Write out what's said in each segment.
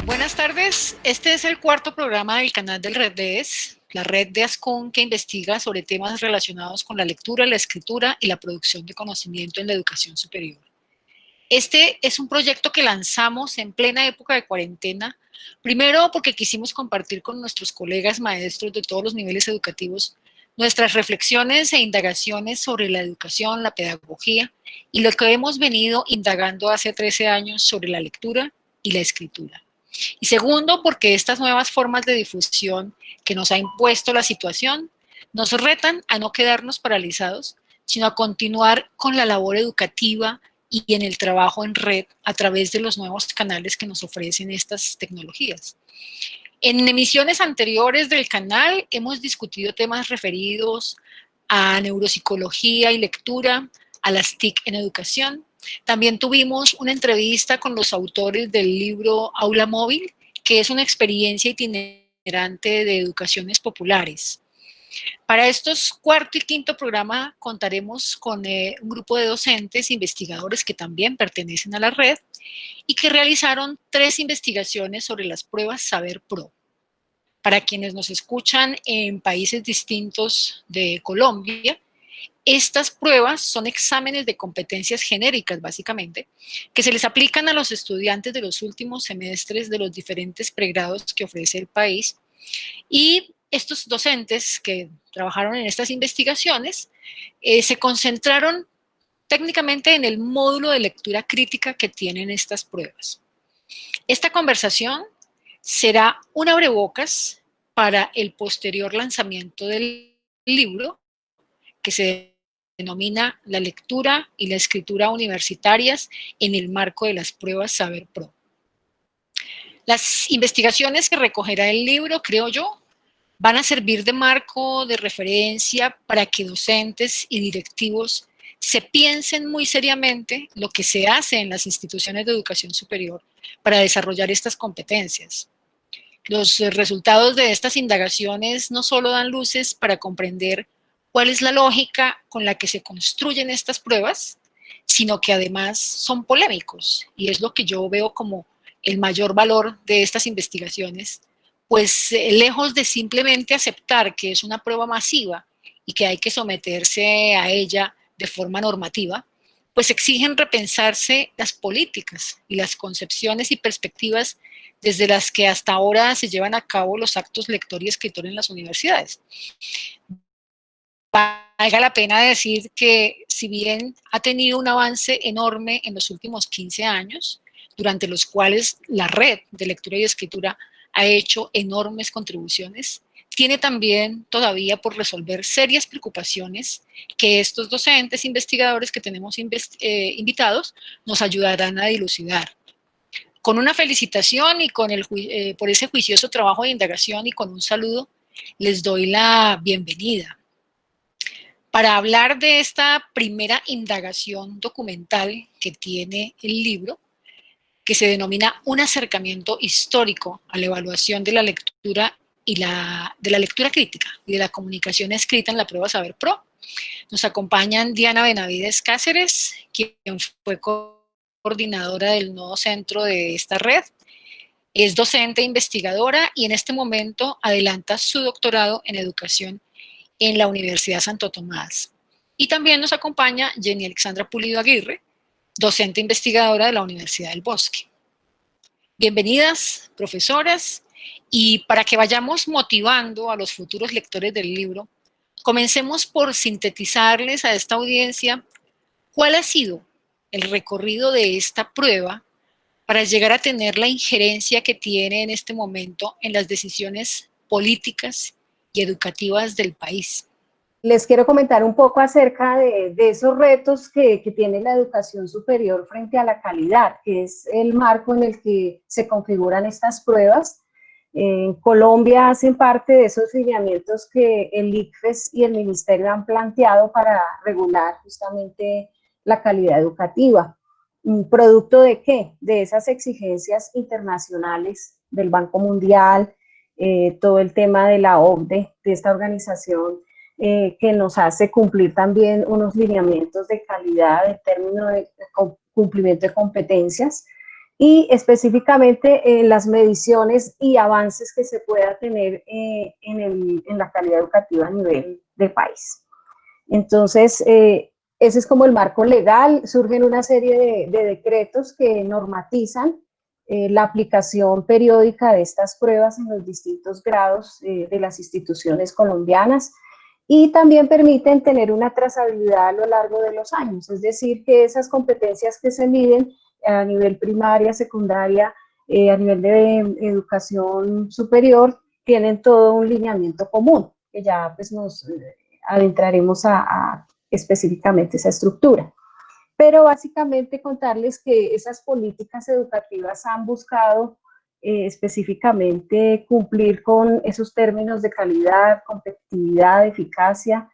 Buenas tardes, este es el cuarto programa del canal del RedDes, la red de Ascon que investiga sobre temas relacionados con la lectura, la escritura y la producción de conocimiento en la educación superior. Este es un proyecto que lanzamos en plena época de cuarentena, primero porque quisimos compartir con nuestros colegas maestros de todos los niveles educativos nuestras reflexiones e indagaciones sobre la educación, la pedagogía y lo que hemos venido indagando hace 13 años sobre la lectura y la escritura. Y segundo, porque estas nuevas formas de difusión que nos ha impuesto la situación nos retan a no quedarnos paralizados, sino a continuar con la labor educativa y en el trabajo en red a través de los nuevos canales que nos ofrecen estas tecnologías. En emisiones anteriores del canal hemos discutido temas referidos a neuropsicología y lectura, a las TIC en educación. También tuvimos una entrevista con los autores del libro Aula Móvil, que es una experiencia itinerante de educaciones populares. Para estos cuarto y quinto programa contaremos con un grupo de docentes, investigadores que también pertenecen a la red y que realizaron 3 investigaciones sobre las pruebas Saber Pro. Para quienes nos escuchan en países distintos de Colombia, estas pruebas son exámenes de competencias genéricas, básicamente, que se les aplican a los estudiantes de los últimos semestres de los diferentes pregrados que ofrece el país. Y estos docentes que trabajaron en estas investigaciones se concentraron técnicamente en el módulo de lectura crítica que tienen estas pruebas. Esta conversación será un abrebocas para el posterior lanzamiento del libro, que se denomina La lectura y la escritura universitarias en el marco de las pruebas Saber Pro. Las investigaciones que recogerá el libro, creo yo, van a servir de marco de referencia para que docentes y directivos se piensen muy seriamente lo que se hace en las instituciones de educación superior para desarrollar estas competencias. Los resultados de estas indagaciones no solo dan luces para comprender cuál es la lógica con la que se construyen estas pruebas, sino que además son polémicos, y es lo que yo veo como el mayor valor de estas investigaciones, pues lejos de simplemente aceptar que es una prueba masiva y que hay que someterse a ella de forma normativa, pues exigen repensarse las políticas y las concepciones y perspectivas desde las que hasta ahora se llevan a cabo los actos lector y escritor en las universidades. Valga la pena decir que si bien ha tenido un avance enorme en los últimos 15 años, durante los cuales la red de lectura y escritura ha hecho enormes contribuciones, tiene también todavía por resolver serias preocupaciones que estos docentes investigadores que tenemos invitados nos ayudarán a dilucidar. Con una felicitación y por ese juicioso trabajo de indagación y con un saludo, les doy la bienvenida. Para hablar de esta primera indagación documental que tiene el libro, que se denomina Un acercamiento histórico a la evaluación de la lectura y de la lectura crítica y de la comunicación escrita en la prueba Saber Pro, nos acompañan Diana Benavides Cáceres, quien fue coordinadora del nuevo centro de esta red, es docente e investigadora y en este momento adelanta su doctorado en educación en la Universidad Santo Tomás. Y también nos acompaña Jenny Alexandra Pulido Aguirre, docente investigadora de la Universidad del Bosque. Bienvenidas, profesoras, y para que vayamos motivando a los futuros lectores del libro, comencemos por sintetizarles a esta audiencia cuál ha sido el recorrido de esta prueba para llegar a tener la injerencia que tiene en este momento en las decisiones políticas y educativas del país. Les quiero comentar un poco acerca de esos retos que tiene la educación superior frente a la calidad, que es el marco en el que se configuran estas pruebas. En Colombia hacen parte de esos lineamientos que el ICFES y el Ministerio han planteado para regular justamente la calidad educativa. ¿Producto de qué? De esas exigencias internacionales del Banco Mundial, todo el tema de la OCDE, de esta organización que nos hace cumplir también unos lineamientos de calidad en términos de cumplimiento de competencias y específicamente las mediciones y avances que se pueda tener en la calidad educativa a nivel de país. Entonces, ese es como el marco legal. Surgen una serie de decretos que normatizan la aplicación periódica de estas pruebas en los distintos grados de las instituciones colombianas, y también permiten tener una trazabilidad a lo largo de los años, es decir, que esas competencias que se miden a nivel primaria, secundaria, a nivel de educación superior, tienen todo un lineamiento común, que ya pues nos adentraremos a específicamente esa estructura. Pero básicamente contarles que esas políticas educativas han buscado específicamente cumplir con esos términos de calidad, competitividad, eficacia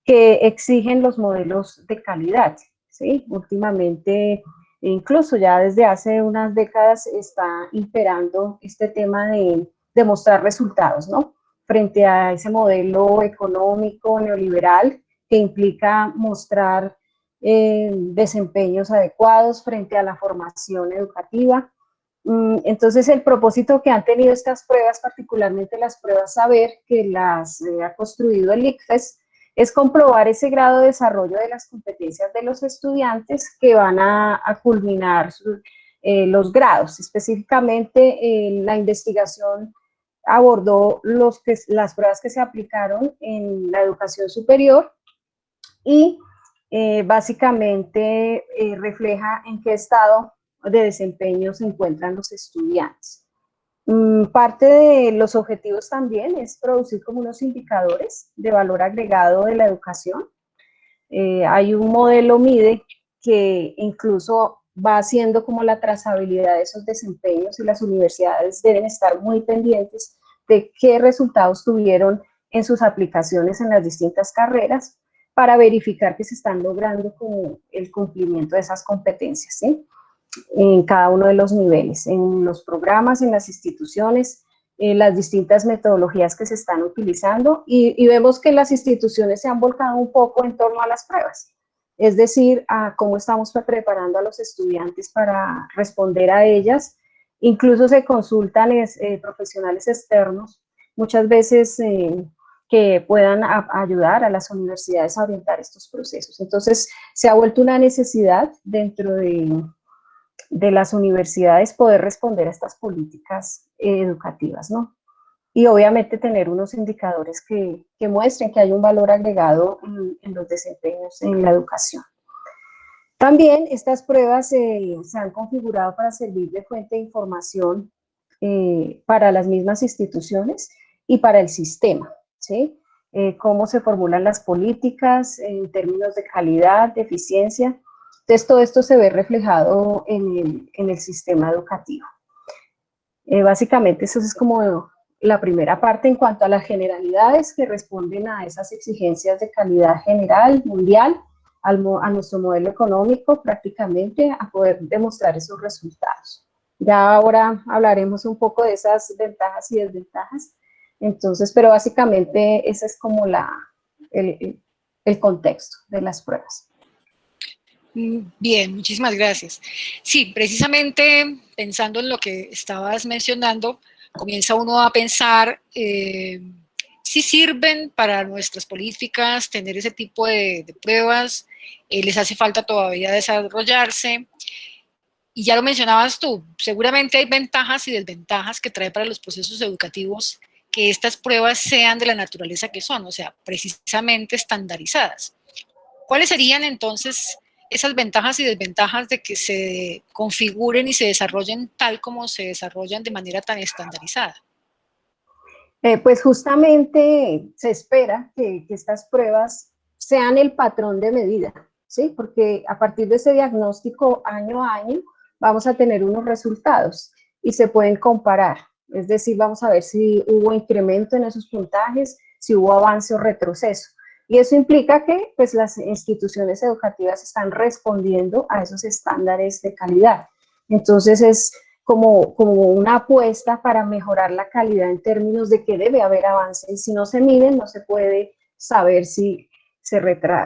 que exigen los modelos de calidad, ¿sí? Últimamente, incluso ya desde hace unas décadas, está imperando este tema de mostrar resultados, ¿no? Frente a ese modelo económico neoliberal que implica mostrar desempeños adecuados frente a la formación educativa. Entonces, el propósito que han tenido estas pruebas, particularmente las pruebas Saber, que las ha construido el ICFES, es comprobar ese grado de desarrollo de las competencias de los estudiantes que van a culminar los grados. Específicamente, la investigación abordó las pruebas que se aplicaron en la educación superior y básicamente refleja en qué estado de desempeño se encuentran los estudiantes. Parte de los objetivos también es producir como unos indicadores de valor agregado de la educación. Hay un modelo MIDE que incluso va haciendo como la trazabilidad de esos desempeños, y las universidades deben estar muy pendientes de qué resultados tuvieron en sus aplicaciones en las distintas carreras para verificar que se están logrando como el cumplimiento de esas competencias, ¿sí? En cada uno de los niveles, en los programas, en las instituciones, las distintas metodologías que se están utilizando, y vemos que las instituciones se han volcado un poco en torno a las pruebas, es decir, a cómo estamos preparando a los estudiantes para responder a ellas. Incluso se consultan profesionales externos, muchas veces que puedan ayudar a las universidades a orientar estos procesos. Entonces, se ha vuelto una necesidad dentro de las universidades poder responder a estas políticas educativas, ¿no? Y obviamente tener unos indicadores que muestren que hay un valor agregado en los desempeños en la educación. También estas pruebas se han configurado para servir de fuente de información para las mismas instituciones y para el sistema, ¿sí? Cómo se formulan las políticas en términos de calidad, de eficiencia. Entonces, todo esto se ve reflejado en el sistema educativo. Básicamente, eso es como la primera parte en cuanto a las generalidades que responden a esas exigencias de calidad general, mundial, a nuestro modelo económico, prácticamente, a poder demostrar esos resultados. Ya ahora hablaremos un poco de esas ventajas y desventajas. Entonces, pero básicamente ese es como el contexto de las pruebas. Bien, muchísimas gracias. Sí, precisamente pensando en lo que estabas mencionando, comienza uno a pensar si sirven para nuestras políticas tener ese tipo de pruebas, les hace falta todavía desarrollarse. Y ya lo mencionabas tú, seguramente hay ventajas y desventajas que trae para los procesos educativos que estas pruebas sean de la naturaleza que son, o sea, precisamente estandarizadas. ¿Cuáles serían entonces esas ventajas y desventajas de que se configuren y se desarrollen tal como se desarrollan de manera tan estandarizada? Pues justamente se espera que estas pruebas sean el patrón de medida, ¿sí? Porque a partir de ese diagnóstico año a año vamos a tener unos resultados y se pueden comparar. Es decir, vamos a ver si hubo incremento en esos puntajes, si hubo avance o retroceso. Y eso implica que pues, las instituciones educativas están respondiendo a esos estándares de calidad. Entonces es como una apuesta para mejorar la calidad en términos de que debe haber avance, y si no se miden no se puede saber si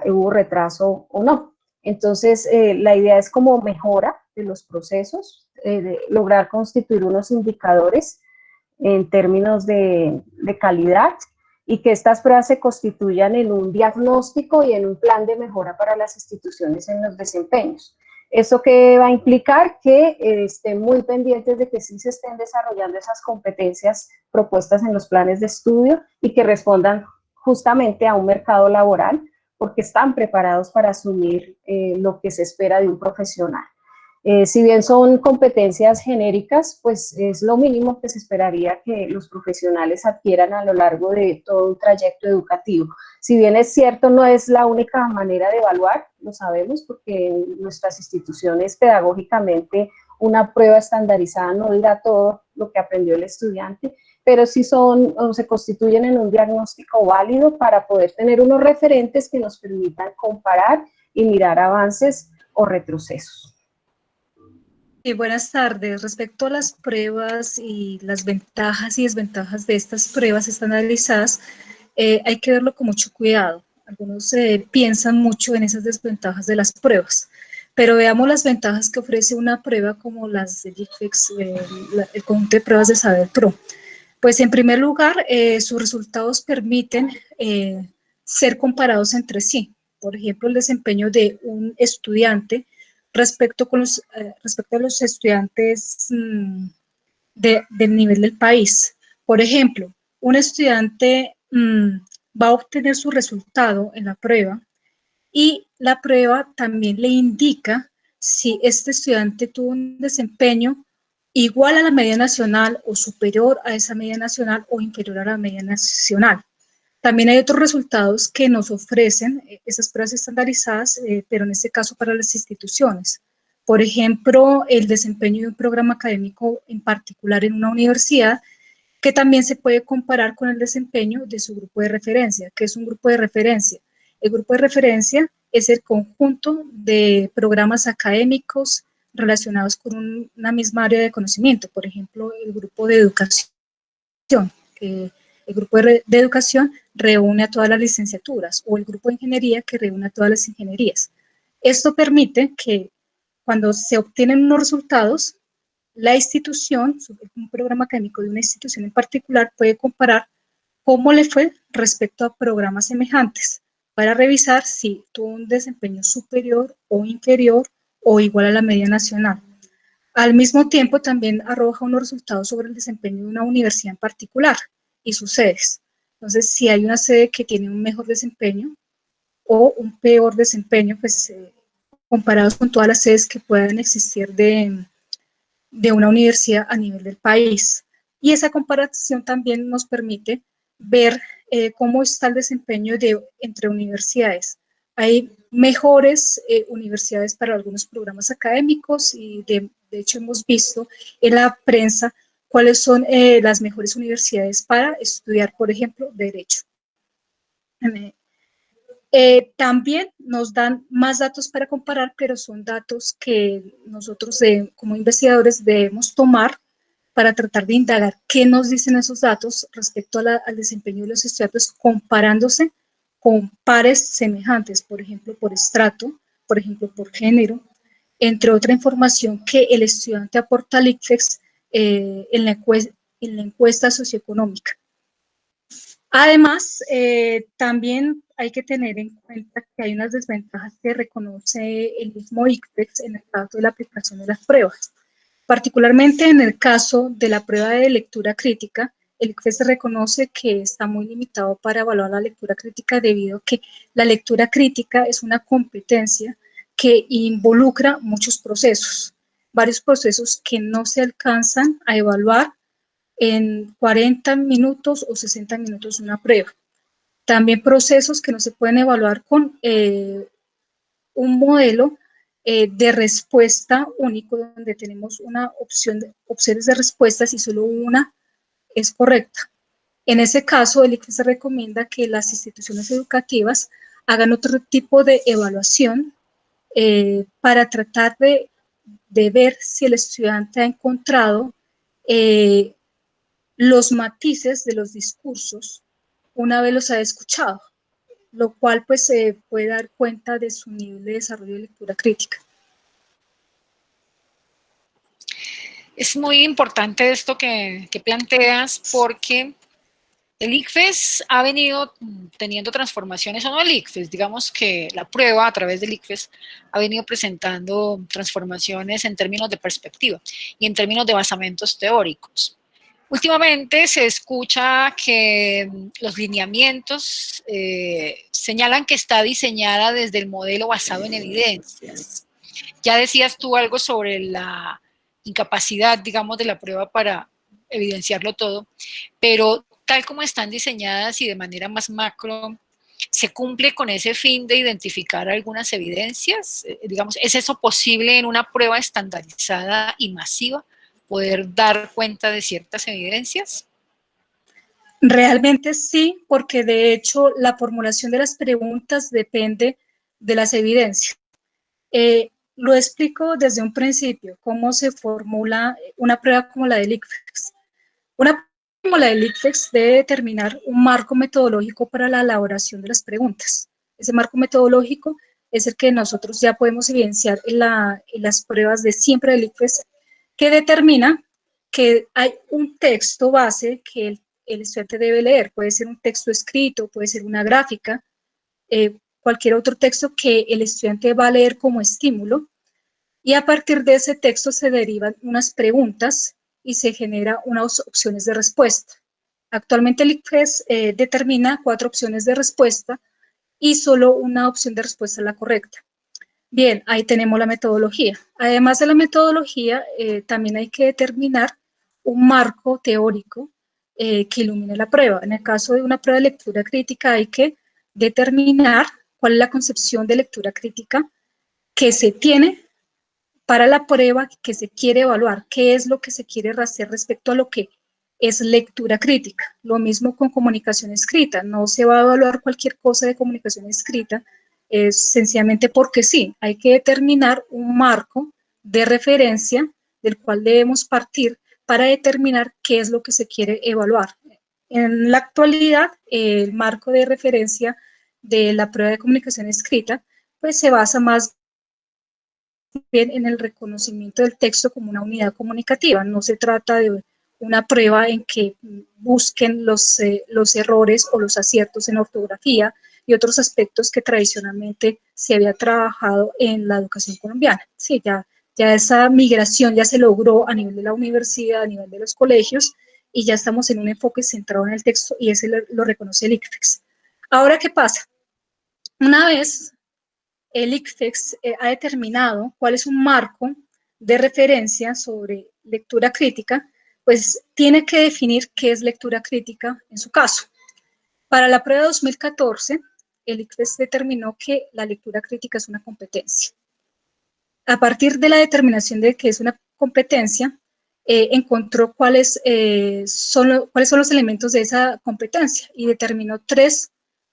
hubo retraso o no. Entonces la idea es como mejora de los procesos, lograr constituir unos indicadores en términos de calidad y que estas pruebas se constituyan en un diagnóstico y en un plan de mejora para las instituciones en los desempeños. ¿Eso qué va a implicar? Que estén muy pendientes de que sí se estén desarrollando esas competencias propuestas en los planes de estudio y que respondan justamente a un mercado laboral, porque están preparados para asumir lo que se espera de un profesional. Si bien son competencias genéricas, pues es lo mínimo que se esperaría que los profesionales adquieran a lo largo de todo un trayecto educativo. Si bien es cierto, no es la única manera de evaluar, lo sabemos, porque en nuestras instituciones pedagógicamente una prueba estandarizada no dirá todo lo que aprendió el estudiante, pero sí son o se constituyen en un diagnóstico válido para poder tener unos referentes que nos permitan comparar y mirar avances o retrocesos. Sí, buenas tardes. Respecto a las pruebas y las ventajas y desventajas de estas pruebas estandarizadas, hay que verlo con mucho cuidado. Algunos piensan mucho en esas desventajas de las pruebas, pero veamos las ventajas que ofrece una prueba como las del ICFEX, el conjunto de pruebas de Saber Pro. Pues en primer lugar, sus resultados permiten ser comparados entre sí. Por ejemplo, el desempeño de un estudiante respecto a los estudiantes del nivel del país. Por ejemplo, un estudiante va a obtener su resultado en la prueba y la prueba también le indica si este estudiante tuvo un desempeño igual a la media nacional o superior a esa media nacional o inferior a la media nacional. También hay otros resultados que nos ofrecen esas pruebas estandarizadas, pero en este caso para las instituciones. Por ejemplo, el desempeño de un programa académico en particular en una universidad, que también se puede comparar con el desempeño de su grupo de referencia. ¿Qué es un grupo de referencia? El grupo de referencia es el conjunto de programas académicos relacionados con una misma área de conocimiento. Por ejemplo, el grupo de educación, que el grupo de educación reúne a todas las licenciaturas, o el grupo de ingeniería que reúne a todas las ingenierías. Esto permite que cuando se obtienen unos resultados, la institución, un programa académico de una institución en particular, puede comparar cómo le fue respecto a programas semejantes para revisar si tuvo un desempeño superior o inferior o igual a la media nacional. Al mismo tiempo, también arroja unos resultados sobre el desempeño de una universidad en particular y sus sedes. Entonces, si hay una sede que tiene un mejor desempeño o un peor desempeño, pues comparados con todas las sedes que puedan existir de una universidad a nivel del país. Y esa comparación también nos permite ver cómo está el desempeño entre universidades. Hay mejores universidades para algunos programas académicos y de hecho hemos visto en la prensa cuáles son las mejores universidades para estudiar, por ejemplo, Derecho. También nos dan más datos para comparar, pero son datos que nosotros como investigadores debemos tomar para tratar de indagar qué nos dicen esos datos respecto al desempeño de los estudiantes comparándose con pares semejantes, por ejemplo, por estrato, por ejemplo, por género, entre otra información que el estudiante aporta al ICFEX en la encuesta socioeconómica. Además, también hay que tener en cuenta que hay unas desventajas que reconoce el mismo ICFEX en el caso de la aplicación de las pruebas. Particularmente en el caso de la prueba de lectura crítica, el ICFES reconoce que está muy limitado para evaluar la lectura crítica debido a que la lectura crítica es una competencia que involucra muchos procesos, varios procesos que no se alcanzan a evaluar en 40 minutos o 60 minutos una prueba. También procesos que no se pueden evaluar con un modelo de respuesta único, donde tenemos una opciones de respuestas y solo una es correcta. En ese caso, el ICFES recomienda que las instituciones educativas hagan otro tipo de evaluación para tratar de ver si el estudiante ha encontrado los matices de los discursos una vez los ha escuchado, lo cual pues puede dar cuenta de su nivel de desarrollo de lectura crítica. Es muy importante esto que planteas, porque el ICFES ha venido teniendo transformaciones, o no el ICFES, digamos que la prueba a través del ICFES ha venido presentando transformaciones en términos de perspectiva y en términos de basamentos teóricos. Últimamente se escucha que los lineamientos señalan que está diseñada desde el modelo basado en evidencias. Ya decías tú algo sobre la incapacidad, digamos, de la prueba para evidenciarlo todo, pero tal como están diseñadas y de manera más macro, ¿se cumple con ese fin de identificar algunas evidencias? Digamos, ¿es eso posible en una prueba estandarizada y masiva, poder dar cuenta de ciertas evidencias? Realmente sí, porque de hecho la formulación de las preguntas depende de las evidencias. Lo explico desde un principio, cómo se formula una prueba como la del ICFES. Una prueba como la del ICFES debe determinar un marco metodológico para la elaboración de las preguntas. Ese marco metodológico es el que nosotros ya podemos evidenciar en las pruebas de siempre del ICFES, que determina que hay un texto base que el estudiante debe leer. Puede ser un texto escrito, puede ser una gráfica, cualquier otro texto que el estudiante va a leer como estímulo, y a partir de ese texto se derivan unas preguntas y se genera unas opciones de respuesta. Actualmente el ICFES determina 4 opciones de respuesta y solo una opción de respuesta es la correcta. Bien, ahí tenemos la metodología. Además de la metodología, también hay que determinar un marco teórico que ilumine la prueba. En el caso de una prueba de lectura crítica hay que determinar cuál es la concepción de lectura crítica que se tiene para la prueba que se quiere evaluar, qué es lo que se quiere hacer respecto a lo que es lectura crítica. Lo mismo con comunicación escrita, no se va a evaluar cualquier cosa de comunicación escrita, sencillamente porque sí, hay que determinar un marco de referencia del cual debemos partir para determinar qué es lo que se quiere evaluar. En la actualidad, el marco de referencia de la prueba de comunicación escrita, pues se basa más bien en el reconocimiento del texto como una unidad comunicativa. No se trata de una prueba en que busquen los errores o los aciertos en ortografía y otros aspectos que tradicionalmente se había trabajado en la educación colombiana. Sí, ya esa migración ya se logró a nivel de la universidad, a nivel de los colegios, y ya estamos en un enfoque centrado en el texto, y ese lo reconoce el ICFES. Ahora, ¿qué pasa? Una vez el ICFES ha determinado cuál es un marco de referencia sobre lectura crítica, pues tiene que definir qué es lectura crítica en su caso. Para la prueba de 2014, el ICFES determinó que la lectura crítica es una competencia. A partir de la determinación de que es una competencia, encontró cuáles son los elementos de esa competencia y determinó 3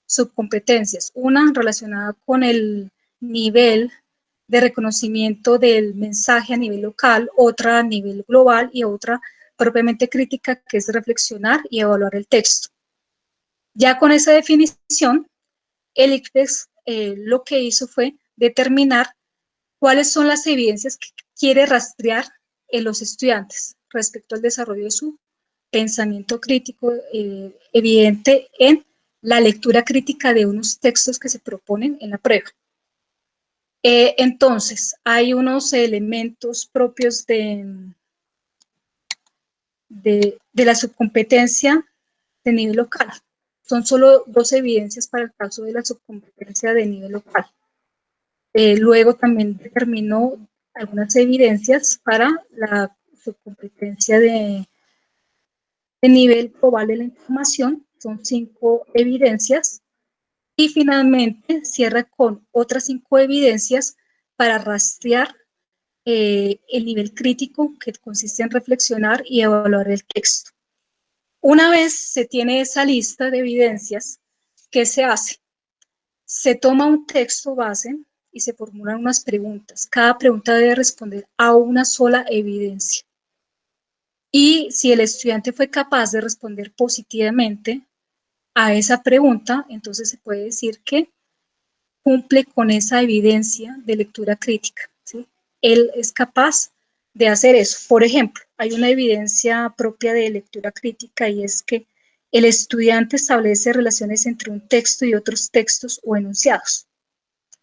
subcompetencias. Una relacionada con el nivel de reconocimiento del mensaje a nivel local, otra a nivel global y otra propiamente crítica, que es reflexionar y evaluar el texto. Ya con esa definición, el ICFES lo que hizo fue determinar cuáles son las evidencias que quiere rastrear en los estudiantes respecto al desarrollo de su pensamiento crítico evidente en la lectura crítica de unos textos que se proponen en la prueba. Entonces, hay unos elementos propios de la subcompetencia de nivel local. Son solo 2 evidencias para el caso de la subcompetencia de nivel local. Luego también determinó algunas evidencias para la subcompetencia de nivel global de la información. Son 5 evidencias. Y finalmente cierra con otras 5 evidencias para rastrear el nivel crítico, que consiste en reflexionar y evaluar el texto. Una vez se tiene esa lista de evidencias, ¿qué se hace? Se toma un texto base y se formulan unas preguntas. Cada pregunta debe responder a una sola evidencia. Y si el estudiante fue capaz de responder positivamente a esa pregunta, entonces se puede decir que cumple con esa evidencia de lectura crítica, ¿sí? Él es capaz de hacer eso. Por ejemplo, hay una evidencia propia de lectura crítica y es que el estudiante establece relaciones entre un texto y otros textos o enunciados.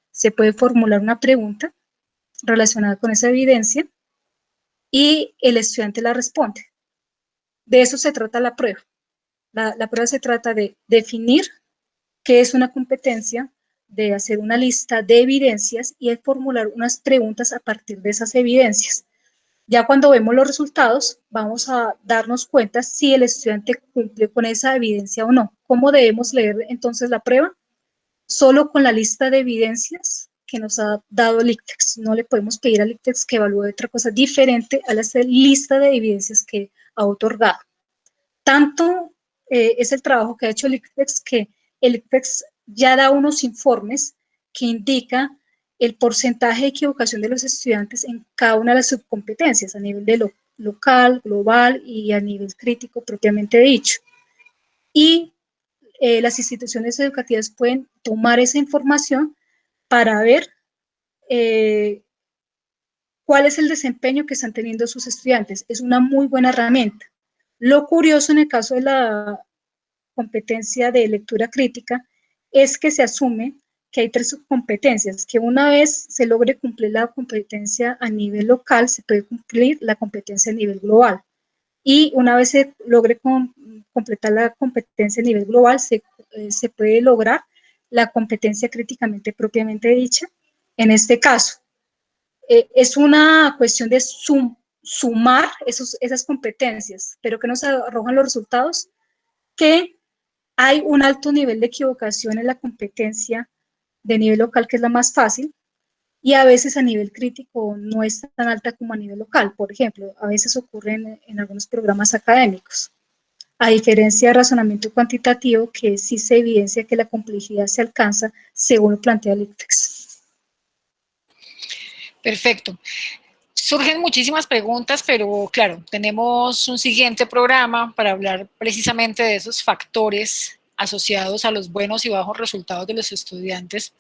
Se puede formular una pregunta relacionada con esa evidencia y el estudiante la responde. De eso se trata la prueba. La prueba se trata de definir qué es una competencia, de hacer una lista de evidencias y de formular unas preguntas a partir de esas evidencias. Ya cuando vemos los resultados, vamos a darnos cuenta si el estudiante cumple con esa evidencia o no. ¿Cómo debemos leer entonces la prueba? Solo con la lista de evidencias que nos ha dado el ICFEX. No le podemos pedir al ICFEX que evalúe otra cosa diferente a la lista de evidencias que ha otorgado. Tanto es el trabajo que ha hecho el ICFEX que el ICFEX ya da unos informes que indica el porcentaje de equivocación de los estudiantes en cada una de las subcompetencias, a nivel de local, global y a nivel crítico propiamente dicho. Y las instituciones educativas pueden tomar esa información para ver cuál es el desempeño que están teniendo sus estudiantes. Es una muy buena herramienta. Lo curioso en el caso de la competencia de lectura crítica es que se asume que hay 3 subcompetencias, que una vez se logre cumplir la competencia a nivel local, se puede cumplir la competencia a nivel global. Y una vez se logre completar la competencia a nivel global, se puede lograr la competencia críticamente propiamente dicha. En este caso, es una cuestión de sumar esas competencias, pero que nos arrojan los resultados que hay un alto nivel de equivocación en la competencia de nivel local, que es la más fácil, y a veces a nivel crítico no es tan alta como a nivel local. Por ejemplo, a veces ocurre en algunos programas académicos. A diferencia de razonamiento cuantitativo, que sí se evidencia que la complejidad se alcanza según lo plantea el ICFEX. Perfecto. Surgen muchísimas preguntas, pero claro, tenemos un siguiente programa para hablar precisamente de esos factores asociados a los buenos y bajos resultados de los estudiantes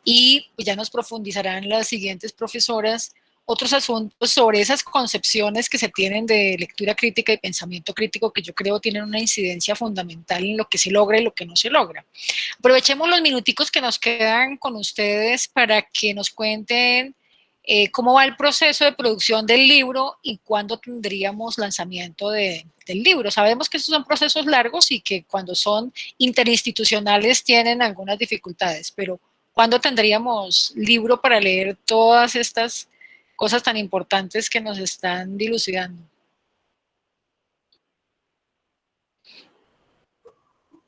y pues, ya nos profundizarán las siguientes profesoras otros asuntos sobre esas concepciones que se tienen de lectura crítica y pensamiento crítico que yo creo tienen una incidencia fundamental en lo que se logra y lo que no se logra. Aprovechemos los minuticos que nos quedan con ustedes para que nos cuenten cómo va el proceso de producción del libro y cuándo tendríamos lanzamiento del libro. Sabemos que estos son procesos largos y que cuando son interinstitucionales tienen algunas dificultades, pero ¿cuándo tendríamos libro para leer todas estas cosas tan importantes que nos están dilucidando?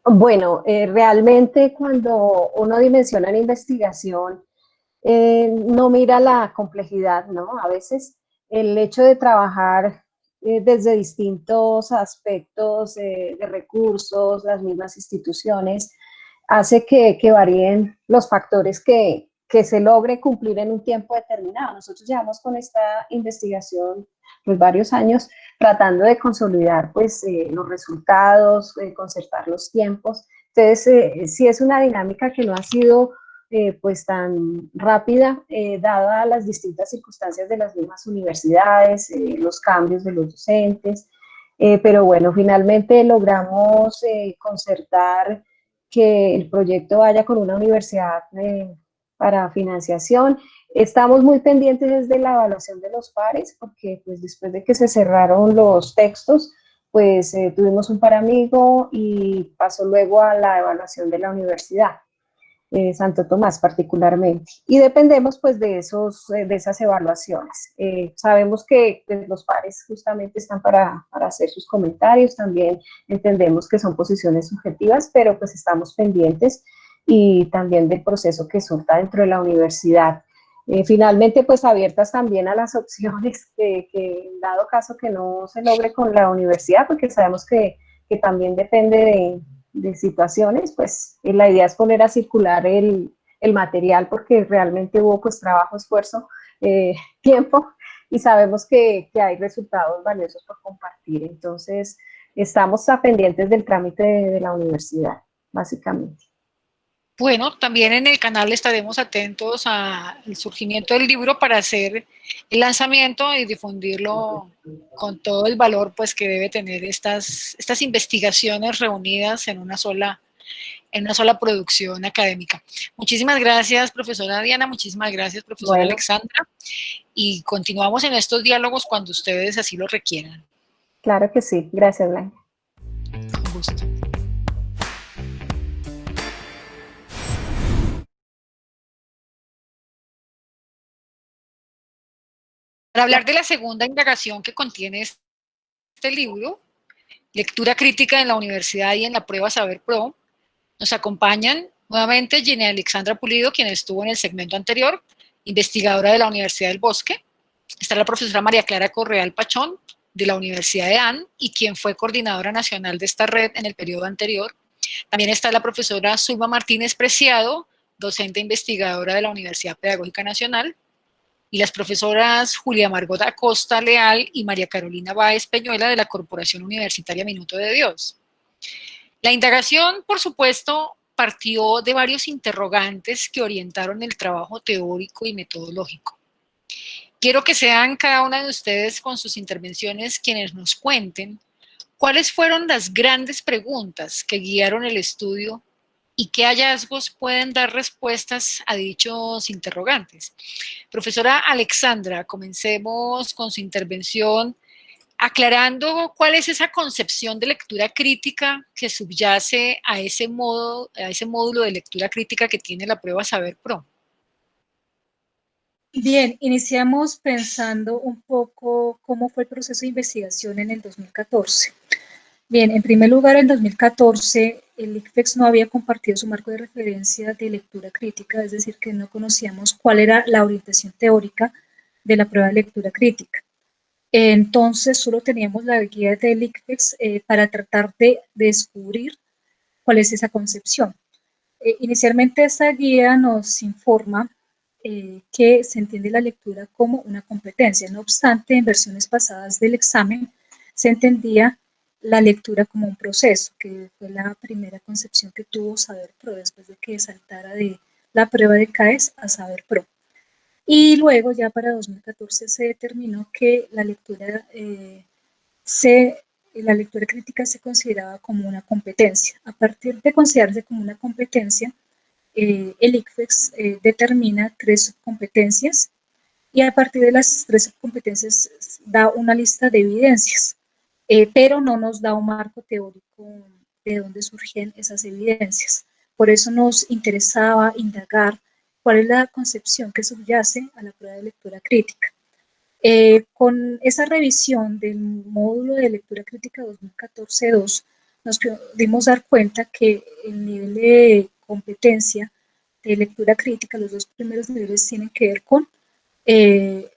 Bueno, realmente cuando uno dimensiona la investigación, no mira la complejidad, ¿no? A veces el hecho de trabajar desde distintos aspectos de recursos, las mismas instituciones, hace que varíen los factores que se logre cumplir en un tiempo determinado. Nosotros llevamos con esta investigación pues, varios años tratando de consolidar pues, los resultados, concertar los tiempos. Entonces, sí es una dinámica que no ha sido pues tan rápida, dada las distintas circunstancias de las mismas universidades, los cambios de los docentes, pero bueno, finalmente logramos concertar que el proyecto vaya con una universidad para financiación. Estamos muy pendientes de la evaluación de los pares, porque pues, después de que se cerraron los textos, pues tuvimos un par amigo y pasó luego a la evaluación de la universidad. Santo Tomás particularmente, y dependemos pues de esas evaluaciones. Sabemos que pues, los pares justamente están para hacer sus comentarios, también entendemos que son posiciones subjetivas, pero pues estamos pendientes y también del proceso que surta dentro de la universidad. Finalmente, pues abiertas también a las opciones que en dado caso que no se logre con la universidad, porque sabemos que también depende de situaciones, pues la idea es poner a circular el material porque realmente hubo pues trabajo, esfuerzo, tiempo y sabemos que hay resultados valiosos por compartir. Entonces, estamos pendientes del trámite de la universidad, básicamente. Bueno, también en el canal estaremos atentos al surgimiento del libro para hacer el lanzamiento y difundirlo con todo el valor pues, que debe tener estas investigaciones reunidas en una sola producción académica. Muchísimas gracias, profesora Diana, muchísimas gracias, profesora Bueno, Alexandra, y continuamos en estos diálogos cuando ustedes así lo requieran. claro que sí. Gracias, Blanca. Con gusto. Para hablar de la segunda indagación que contiene este libro, Lectura Crítica en la Universidad y en la Prueba Saber Pro, nos acompañan nuevamente Jenny Alexandra Pulido, quien estuvo en el segmento anterior, investigadora de la Universidad del Bosque. Está la profesora María Clara Correal Pachón, de la Universidad de AN, y quien fue coordinadora nacional de esta red en el periodo anterior. También está la profesora Zulma Martínez Preciado, docente investigadora de la Universidad Pedagógica Nacional, y las profesoras Julia Margot Acosta Leal y María Carolina Báez Peñuela de la Corporación Universitaria Minuto de Dios. La indagación, por supuesto, partió de varios interrogantes que orientaron el trabajo teórico y metodológico. Quiero que sean cada una de ustedes con sus intervenciones quienes nos cuenten cuáles fueron las grandes preguntas que guiaron el estudio y qué hallazgos pueden dar respuestas a dichos interrogantes. Profesora Alexandra, comencemos con su intervención aclarando cuál es esa concepción de lectura crítica que subyace a ese módulo de lectura crítica que tiene la prueba Saber Pro. Bien, iniciamos pensando un poco cómo fue el proceso de investigación en el 2014. Bien, en primer lugar, en 2014, el ICFEX no había compartido su marco de referencia de lectura crítica, es decir, que no conocíamos cuál era la orientación teórica de la prueba de lectura crítica. Entonces, solo teníamos la guía del ICFEX para tratar de descubrir cuál es esa concepción. Inicialmente, esa guía nos informa que se entiende la lectura como una competencia. No obstante, en versiones pasadas del examen se entendía la lectura como un proceso, que fue la primera concepción que tuvo Saber Pro después de que saltara de la prueba de CAES a Saber Pro. Y luego ya para 2014 se determinó que la lectura crítica se consideraba como una competencia. A partir de considerarse como una competencia, el ICFEX determina 3 competencias y a partir de las 3 competencias da una lista de evidencias, pero no nos da un marco teórico de dónde surgen esas evidencias. Por eso nos interesaba indagar cuál es la concepción que subyace a la prueba de lectura crítica. Con esa revisión del módulo de lectura crítica 2014-2, nos pudimos dar cuenta que el nivel de competencia de lectura crítica, los 2 primeros niveles tienen que ver con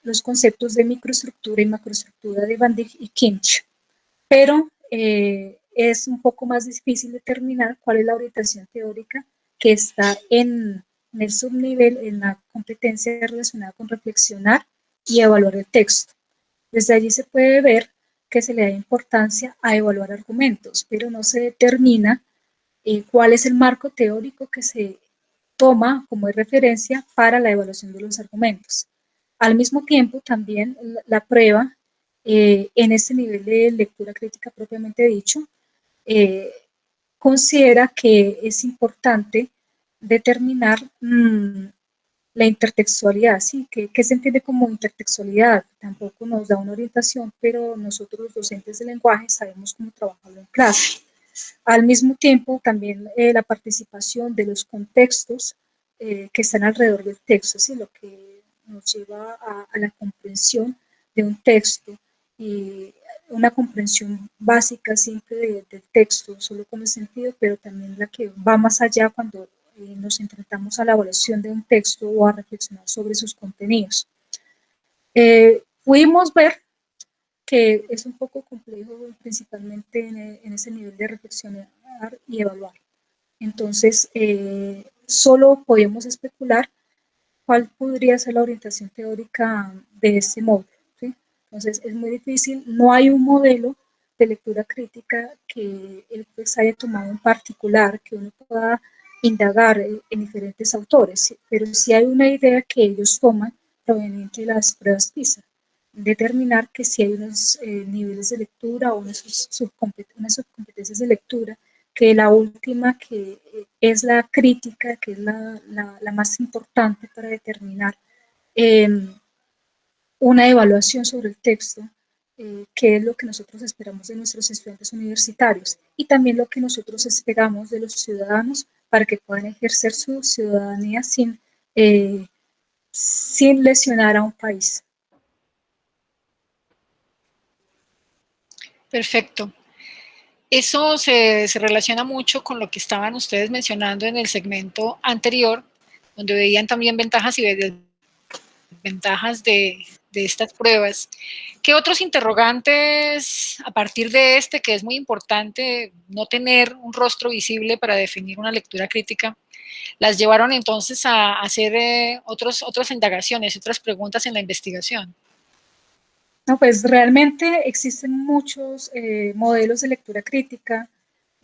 los conceptos de microestructura y macroestructura de Van Dijk y Kinch, pero es un poco más difícil determinar cuál es la orientación teórica que está en el subnivel, en la competencia relacionada con reflexionar y evaluar el texto. Desde allí se puede ver que se le da importancia a evaluar argumentos, pero no se determina cuál es el marco teórico que se toma como referencia para la evaluación de los argumentos. Al mismo tiempo, también la prueba en este nivel de lectura crítica propiamente dicho, considera que es importante determinar la intertextualidad, ¿sí? ¿Qué se entiende como intertextualidad? Tampoco nos da una orientación, pero nosotros los docentes de lenguaje sabemos cómo trabajarlo en clase. Al mismo tiempo, también la participación de los contextos que están alrededor del texto, ¿sí? Lo que nos lleva a la comprensión de un texto y una comprensión básica simple del texto, solo con el sentido, pero también la que va más allá cuando nos enfrentamos a la evaluación de un texto o a reflexionar sobre sus contenidos. Pudimos ver que es un poco complejo principalmente en ese nivel de reflexionar y evaluar. Entonces, solo podemos especular cuál podría ser la orientación teórica de este módulo, ¿sí? Entonces, es muy difícil, no hay un modelo de lectura crítica que el PEX haya tomado en particular, que uno pueda indagar en diferentes autores, pero sí hay una idea que ellos toman proveniente de las pruebas PISA, determinar que si hay unos niveles de lectura o unas subcompetencias de lectura, que la última, que es la crítica, que es la más importante para determinar una evaluación sobre el texto, que es lo que nosotros esperamos de nuestros estudiantes universitarios y también lo que nosotros esperamos de los ciudadanos para que puedan ejercer su ciudadanía sin lesionar a un país. Perfecto. Eso se relaciona mucho con lo que estaban ustedes mencionando en el segmento anterior, donde veían también ventajas y desventajas de estas pruebas. ¿Qué otros interrogantes, a partir de este, que es muy importante, no tener un rostro visible para definir una lectura crítica, las llevaron entonces a hacer otras indagaciones, otras preguntas en la investigación? No, pues realmente existen muchos modelos de lectura crítica.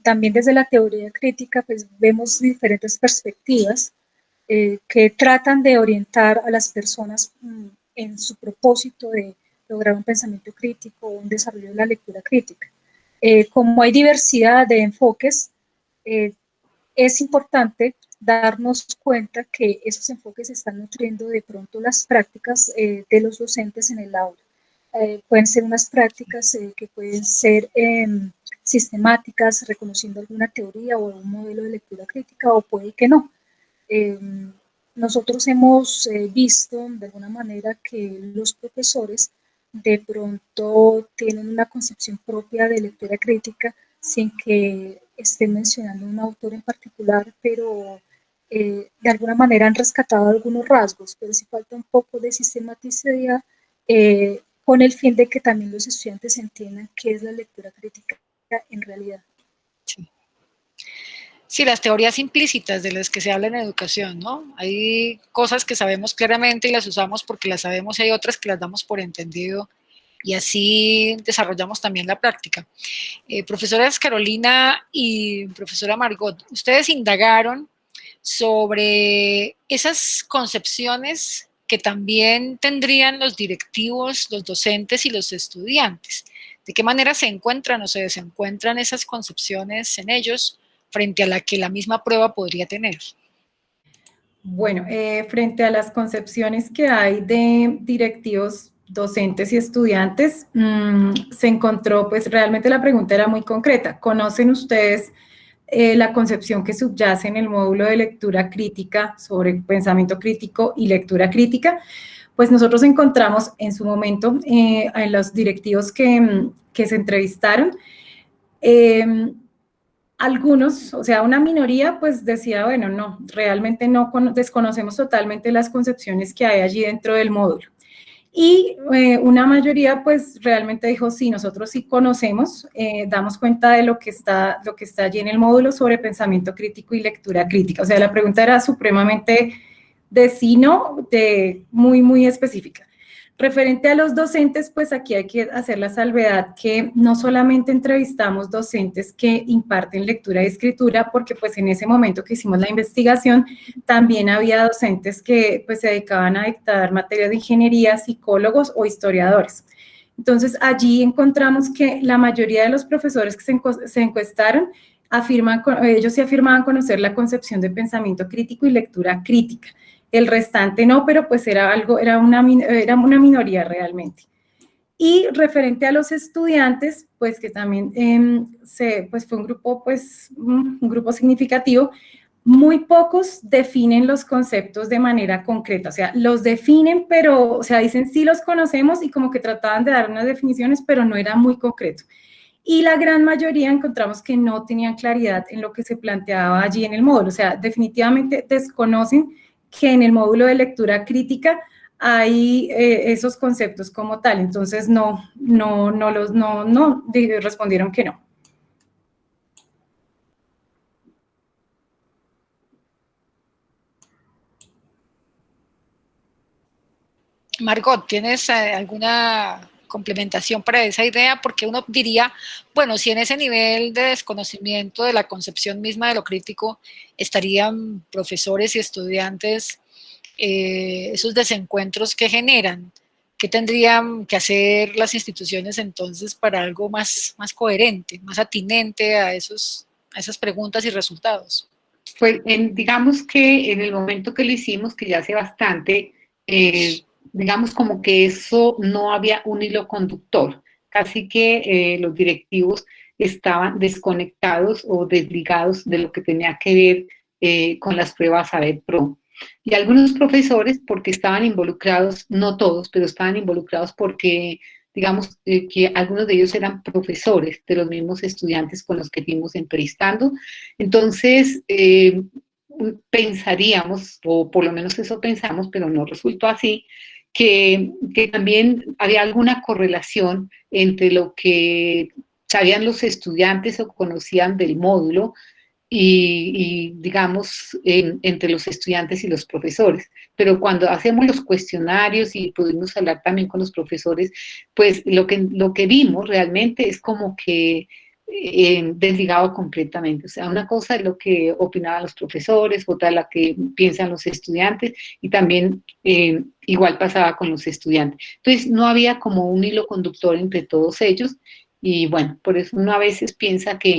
También desde la teoría crítica, pues vemos diferentes perspectivas que tratan de orientar a las personas en su propósito de lograr un pensamiento crítico o un desarrollo de la lectura crítica. Como hay diversidad de enfoques, es importante darnos cuenta que esos enfoques están nutriendo de pronto las prácticas de los docentes en el aula. Pueden ser unas prácticas que pueden ser sistemáticas, reconociendo alguna teoría o un modelo de lectura crítica, o puede que no. Nosotros hemos visto de alguna manera que los profesores de pronto tienen una concepción propia de lectura crítica sin que esté mencionando un autor en particular, pero de alguna manera han rescatado algunos rasgos, pero sí falta un poco de sistematicidad con el fin de que también los estudiantes entiendan qué es la lectura crítica en realidad. Sí. Sí, las teorías implícitas de las que se habla en educación, ¿no? Hay cosas que sabemos claramente y las usamos porque las sabemos, y hay otras que las damos por entendido, y así desarrollamos también la práctica. Profesoras Carolina y profesora Margot, ustedes indagaron sobre esas concepciones que también tendrían los directivos, los docentes y los estudiantes. ¿De qué manera se encuentran o se desencuentran esas concepciones en ellos frente a la que la misma prueba podría tener? Bueno, frente a las concepciones que hay de directivos, docentes y estudiantes, se encontró, pues realmente la pregunta era muy concreta. ¿Conocen ustedes la concepción que subyace en el módulo de lectura crítica sobre pensamiento crítico y lectura crítica? Pues nosotros encontramos en su momento en los directivos que se entrevistaron, algunos, o sea, una minoría, pues decía, bueno, no, realmente no desconocemos totalmente las concepciones que hay allí dentro del módulo. Y una mayoría, pues realmente dijo, sí, nosotros sí conocemos, damos cuenta de lo que está allí en el módulo sobre pensamiento crítico y lectura crítica. O sea, la pregunta era supremamente de sí, no, de muy, muy específica. Referente a los docentes, pues aquí hay que hacer la salvedad que no solamente entrevistamos docentes que imparten lectura y escritura, porque pues en ese momento que hicimos la investigación, también había docentes que pues se dedicaban a dictar materias de ingeniería, psicólogos o historiadores. Entonces allí encontramos que la mayoría de los profesores que se encuestaron ellos sí afirmaban conocer la concepción de pensamiento crítico y lectura crítica. El restante no, pero pues era una minoría realmente. Y referente a los estudiantes, pues que también pues fue un grupo significativo, muy pocos definen los conceptos de manera concreta, o sea, los definen, pero, o sea, dicen sí los conocemos y como que trataban de dar unas definiciones, pero no era muy concreto. Y la gran mayoría encontramos que no tenían claridad en lo que se planteaba allí en el módulo, o sea, definitivamente desconocen que en el módulo de lectura crítica hay esos conceptos como tal, entonces respondieron que no. Margot, ¿tienes alguna complementación para esa idea, porque uno diría, bueno, si en ese nivel de desconocimiento de la concepción misma de lo crítico estarían profesores y estudiantes, esos desencuentros que generan, ¿qué tendrían que hacer las instituciones entonces para algo más coherente, más atinente a esas preguntas y resultados? Pues digamos que en el momento que lo hicimos, que ya hace bastante, digamos como que eso no había un hilo conductor, casi que los directivos estaban desconectados o desligados de lo que tenía que ver con las pruebas Saber Pro. Y algunos profesores, porque estaban involucrados, no todos, pero estaban involucrados porque digamos que algunos de ellos eran profesores de los mismos estudiantes con los que fuimos entrevistando. Entonces, pensaríamos, o por lo menos eso pensamos, pero no resultó así, que también había alguna correlación entre lo que sabían los estudiantes o conocían del módulo y digamos, entre los estudiantes y los profesores. Pero cuando hacemos los cuestionarios y pudimos hablar también con los profesores, pues lo que vimos realmente es como que desligado completamente. O sea, una cosa es lo que opinaban los profesores, otra la que piensan los estudiantes, y también igual pasaba con los estudiantes. Entonces, no había como un hilo conductor entre todos ellos, y bueno, por eso uno a veces piensa que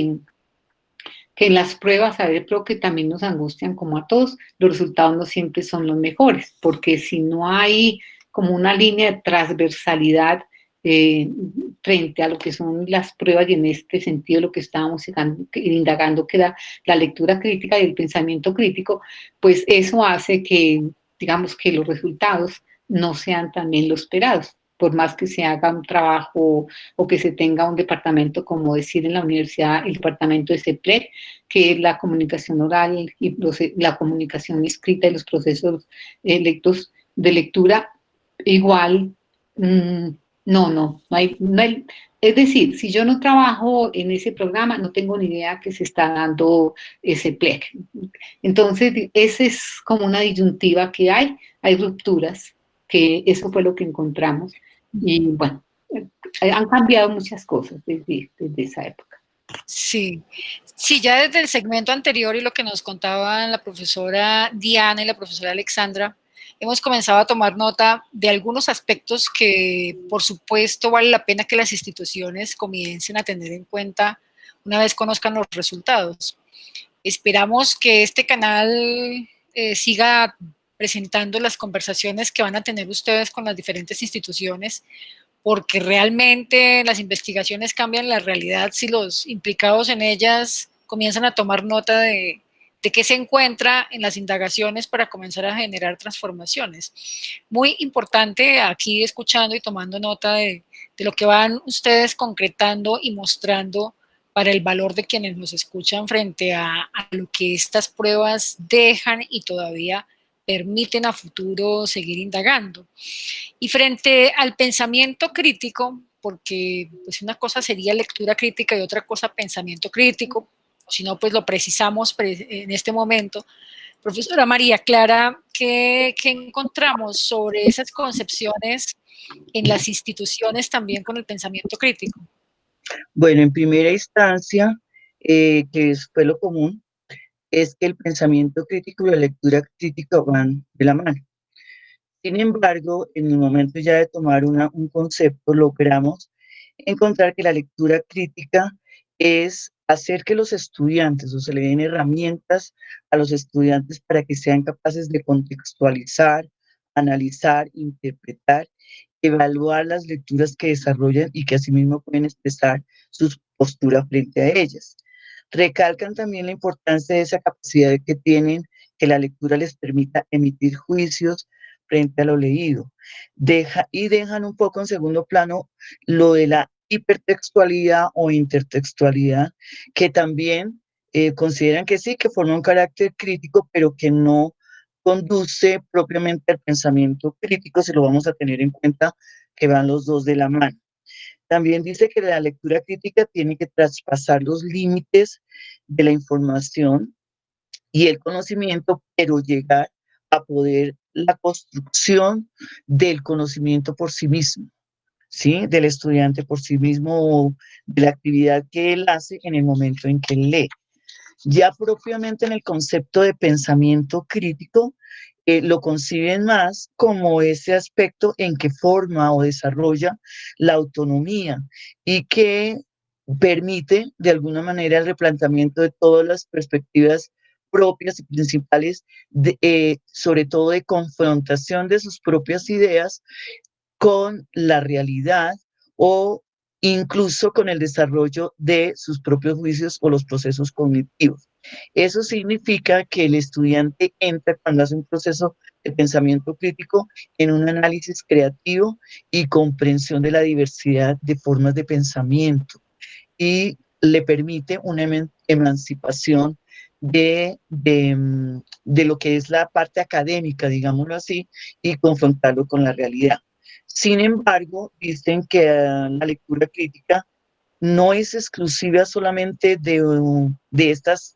en las pruebas Saber Pro, que también nos angustian como a todos, los resultados no siempre son los mejores, porque si no hay como una línea de transversalidad frente a lo que son las pruebas, y en este sentido lo que estábamos indagando, que era la lectura crítica y el pensamiento crítico, pues eso hace que, digamos, que los resultados no sean también los esperados, por más que se haga un trabajo o que se tenga un departamento, como decir en la universidad, el departamento de CEPLEC, que es la comunicación oral y la comunicación escrita y los procesos de lectura, igual, no hay, es decir, si yo no trabajo en ese programa, no tengo ni idea que se está dando ese PLEC. Entonces, esa es como una disyuntiva que hay rupturas, que eso fue lo que encontramos. Y bueno, han cambiado muchas cosas desde esa época. Sí, sí, ya desde el segmento anterior y lo que nos contaban la profesora Diana y la profesora Alexandra, hemos comenzado a tomar nota de algunos aspectos que, por supuesto, vale la pena que las instituciones comiencen a tener en cuenta una vez conozcan los resultados. Esperamos que este canal siga presentando las conversaciones que van a tener ustedes con las diferentes instituciones, porque realmente las investigaciones cambian la realidad si los implicados en ellas comienzan a tomar nota de qué se encuentra en las indagaciones para comenzar a generar transformaciones. Muy importante aquí escuchando y tomando nota de lo que van ustedes concretando y mostrando para el valor de quienes nos escuchan frente a lo que estas pruebas dejan y todavía permiten a futuro seguir indagando. Y frente al pensamiento crítico, porque pues una cosa sería lectura crítica y otra cosa pensamiento crítico, o si no, pues lo precisamos en este momento. Profesora María Clara, ¿qué encontramos sobre esas concepciones en las instituciones también con el pensamiento crítico? Bueno, en primera instancia, fue lo común, es que el pensamiento crítico y la lectura crítica van de la mano. Sin embargo, en el momento ya de tomar un concepto, logramos encontrar que la lectura crítica es hacer que los estudiantes, o se le den herramientas a los estudiantes para que sean capaces de contextualizar, analizar, interpretar, evaluar las lecturas que desarrollan y que asimismo pueden expresar su postura frente a ellas. Recalcan también la importancia de esa capacidad que tienen, que la lectura les permita emitir juicios frente a lo leído. Dejan un poco en segundo plano lo de la hipertextualidad o intertextualidad, que también consideran que sí, que forma un carácter crítico, pero que no conduce propiamente al pensamiento crítico, si lo vamos a tener en cuenta que van los dos de la mano. También dice que la lectura crítica tiene que traspasar los límites de la información y el conocimiento, pero llegar a poder la construcción del conocimiento por sí mismo. ¿sí? Del estudiante por sí mismo o de la actividad que él hace en el momento en que lee. Ya propiamente en el concepto de pensamiento crítico, lo conciben más como ese aspecto en que forma o desarrolla la autonomía y que permite de alguna manera el replanteamiento de todas las perspectivas propias y principales, sobre todo de confrontación de sus propias ideas con la realidad o incluso con el desarrollo de sus propios juicios o los procesos cognitivos. Eso significa que el estudiante entra cuando hace un proceso de pensamiento crítico en un análisis creativo y comprensión de la diversidad de formas de pensamiento y le permite una emancipación de lo que es la parte académica, digámoslo así, y confrontarlo con la realidad. Sin embargo, dicen que la lectura crítica no es exclusiva solamente de estas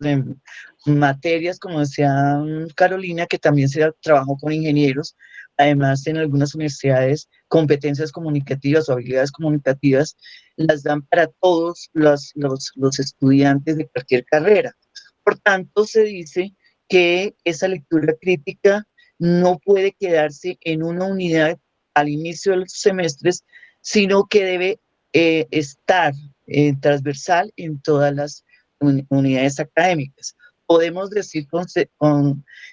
materias, como decía Carolina, que también se trabajó con ingenieros. Además, en algunas universidades, competencias comunicativas o habilidades comunicativas las dan para todos los estudiantes de cualquier carrera. Por tanto, se dice que esa lectura crítica no puede quedarse en una unidad al inicio de los semestres, sino que debe estar transversal en todas las unidades académicas. Podemos decir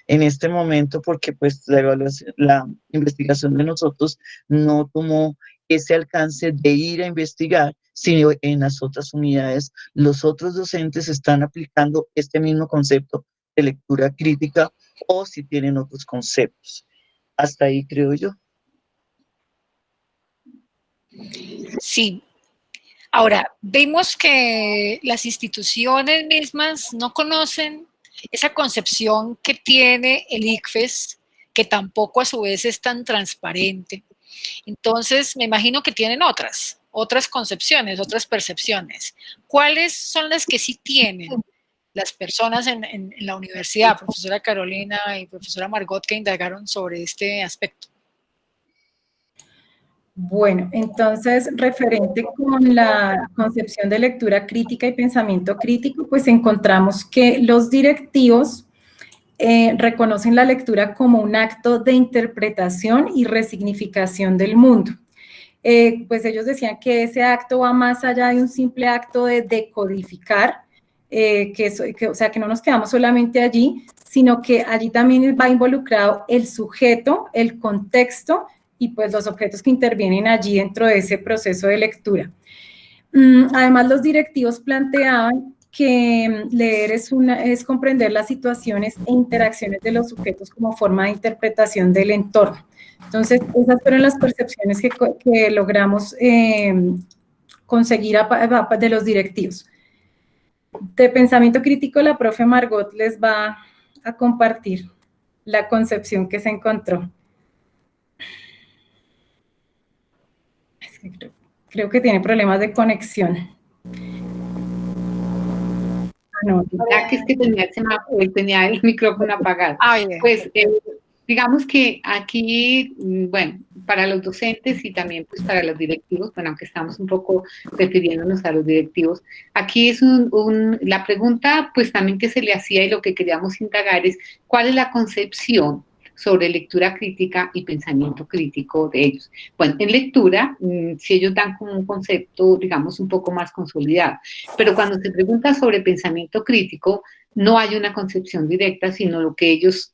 en este momento, porque pues la investigación de nosotros no tomó ese alcance de ir a investigar, sino en las otras unidades, los otros docentes están aplicando este mismo concepto de lectura crítica o si tienen otros conceptos. Hasta ahí creo yo. Sí. Ahora, vemos que las instituciones mismas no conocen esa concepción que tiene el ICFES, que tampoco a su vez es tan transparente. Entonces, me imagino que tienen otras concepciones, otras percepciones. ¿Cuáles son las que sí tienen las personas en la universidad, profesora Carolina y profesora Margot, que indagaron sobre este aspecto? Bueno, entonces, referente con la concepción de lectura crítica y pensamiento crítico, pues encontramos que los directivos reconocen la lectura como un acto de interpretación y resignificación del mundo. Pues ellos decían que ese acto va más allá de un simple acto de decodificar, o sea, que no nos quedamos solamente allí, sino que allí también va involucrado el sujeto, el contexto y pues los objetos que intervienen allí dentro de ese proceso de lectura. Además, los directivos planteaban que leer es comprender las situaciones e interacciones de los sujetos como forma de interpretación del entorno. Entonces, esas fueron las percepciones que logramos conseguir de los directivos. De pensamiento crítico, la profe Margot les va a compartir la concepción que se encontró. Creo que tiene problemas de conexión. No, ya que es que tenía el micrófono apagado. Pues digamos que aquí, bueno, para los docentes y también pues para los directivos, bueno, aunque estamos un poco refiriéndonos a los directivos, aquí es la pregunta pues también que se le hacía y lo que queríamos indagar es ¿cuál es la concepción sobre lectura crítica y pensamiento crítico de ellos? Bueno, en lectura, si ellos dan como un concepto, digamos, un poco más consolidado, pero cuando se pregunta sobre pensamiento crítico, no hay una concepción directa, sino lo que ellos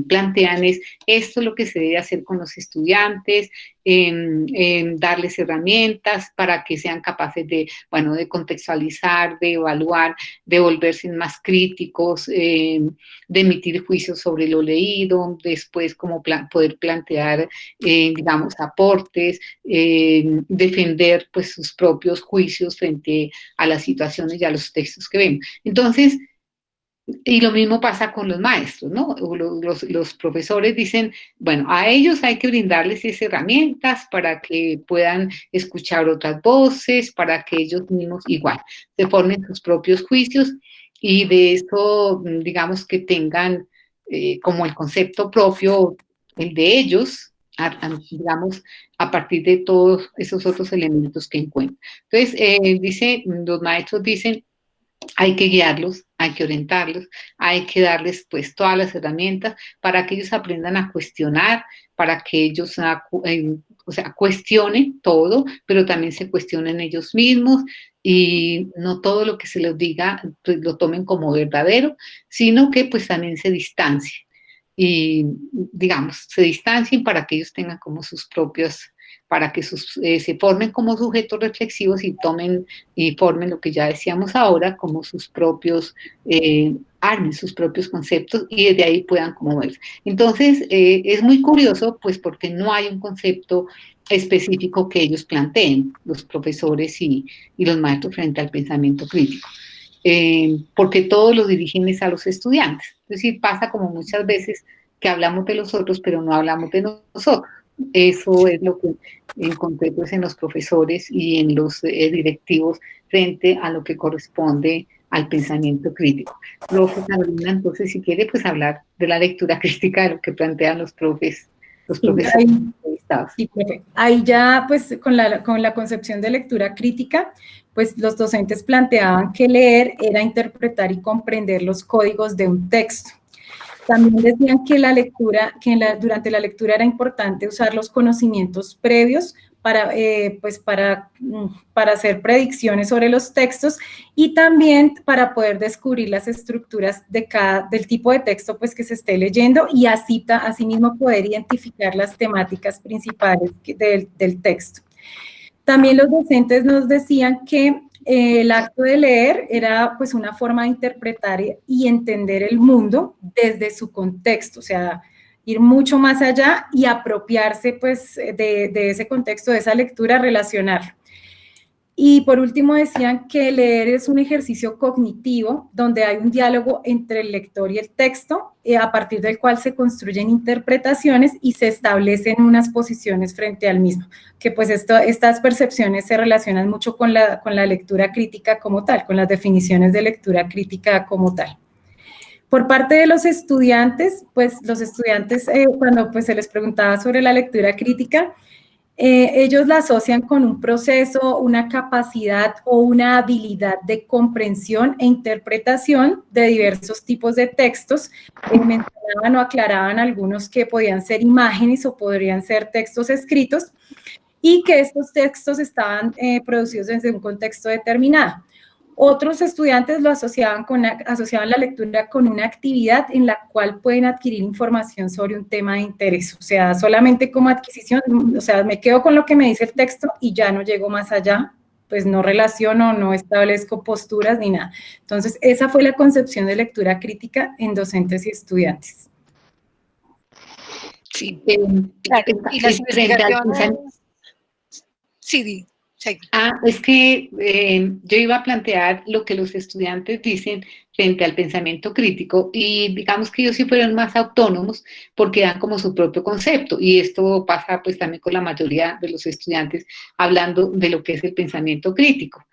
plantean es esto es lo que se debe hacer con los estudiantes, darles herramientas para que sean capaces de, bueno, de contextualizar, de evaluar, de volverse más críticos, de emitir juicios sobre lo leído, después como poder plantear, digamos, aportes, defender pues sus propios juicios frente a las situaciones y a los textos que ven. Entonces, y lo mismo pasa con los maestros, ¿no? Los profesores dicen, bueno, a ellos hay que brindarles esas herramientas para que puedan escuchar otras voces, para que ellos mismos igual se formen sus propios juicios y de eso, digamos, que tengan como el concepto propio, el de ellos, digamos, a partir de todos esos otros elementos que encuentran. Entonces, los maestros dicen, hay que guiarlos, hay que orientarlos, hay que darles pues todas las herramientas para que ellos aprendan a cuestionar, para que ellos o sea, cuestionen todo, pero también se cuestionen ellos mismos y no todo lo que se les diga pues, lo tomen como verdadero, sino que pues también se distancien y digamos, se distancien para que ellos tengan como sus propios, para que se formen como sujetos reflexivos y tomen y formen lo que ya decíamos ahora como sus propios, armen sus propios conceptos y desde ahí puedan como verse. Entonces, es muy curioso, pues porque no hay un concepto específico que ellos planteen, los profesores y los maestros frente al pensamiento crítico. Porque todo lo dirigen es a los estudiantes. Es decir, pasa como muchas veces que hablamos de los otros, pero no hablamos de nosotros. Eso es lo que encontré pues, en los profesores y en los directivos frente a lo que corresponde al pensamiento crítico. Profe Carolina, entonces, si quiere, pues hablar de la lectura crítica, de lo que plantean los profes, los profesores entrevistados. Sí, profe. Ahí ya, pues, con la concepción de lectura crítica, pues los docentes planteaban que leer era interpretar y comprender los códigos de un texto. También decían que durante la lectura era importante usar los conocimientos previos para hacer predicciones sobre los textos y también para poder descubrir las estructuras del tipo de texto pues, que se esté leyendo y asimismo poder identificar las temáticas principales del texto. También los docentes nos decían que el acto de leer era pues una forma de interpretar y entender el mundo desde su contexto, o sea, ir mucho más allá y apropiarse pues de ese contexto, de esa lectura, relacionarlo. Y por último decían que leer es un ejercicio cognitivo donde hay un diálogo entre el lector y el texto, a partir del cual se construyen interpretaciones y se establecen unas posiciones frente al mismo, que pues estas percepciones se relacionan mucho con la lectura crítica como tal, con las definiciones de lectura crítica como tal. Por parte de los estudiantes, pues los estudiantes cuando pues, se les preguntaba sobre la lectura crítica, ellos la asocian con un proceso, una capacidad o una habilidad de comprensión e interpretación de diversos tipos de textos. Mencionaban o aclaraban algunos que podían ser imágenes o podrían ser textos escritos y que estos textos estaban producidos desde un contexto determinado. Otros estudiantes lo asociaban la lectura con una actividad en la cual pueden adquirir información sobre un tema de interés, o sea, solamente como adquisición, o sea, me quedo con lo que me dice el texto y ya no llego más allá, pues no relaciono, no establezco posturas ni nada. Entonces, esa fue la concepción de lectura crítica en docentes y estudiantes. Sí, claro, y las investigaciones... Sí, sí. Es que yo iba a plantear lo que los estudiantes dicen frente al pensamiento crítico y digamos que ellos sí fueron más autónomos porque dan como su propio concepto y esto pasa pues también con la mayoría de los estudiantes hablando de lo que es el pensamiento crítico.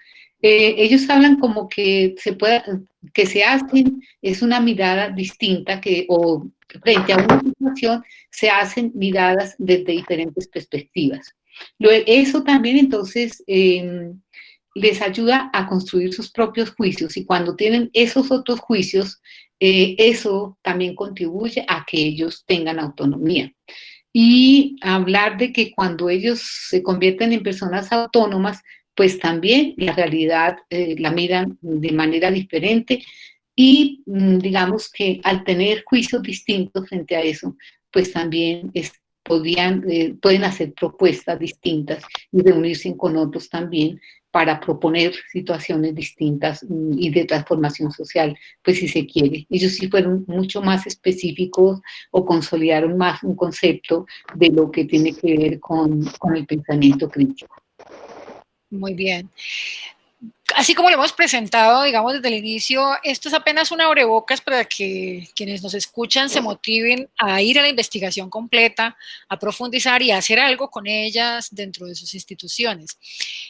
Ellos hablan como que se hacen, es una mirada distinta o frente a una situación se hacen miradas desde diferentes perspectivas. Eso también entonces les ayuda a construir sus propios juicios y cuando tienen esos otros juicios, eso también contribuye a que ellos tengan autonomía. Y hablar de que cuando ellos se convierten en personas autónomas, pues también la realidad la miran de manera diferente y digamos que al tener juicios distintos frente a eso, pues también pueden hacer propuestas distintas y reunirse con otros también para proponer situaciones distintas y de transformación social, pues si se quiere. Ellos sí fueron mucho más específicos o consolidaron más un concepto de lo que tiene que ver con el pensamiento crítico. Muy bien. Así como lo hemos presentado, digamos, desde el inicio, esto es apenas un abrebocas para que quienes nos escuchan se motiven a ir a la investigación completa, a profundizar y a hacer algo con ellas dentro de sus instituciones.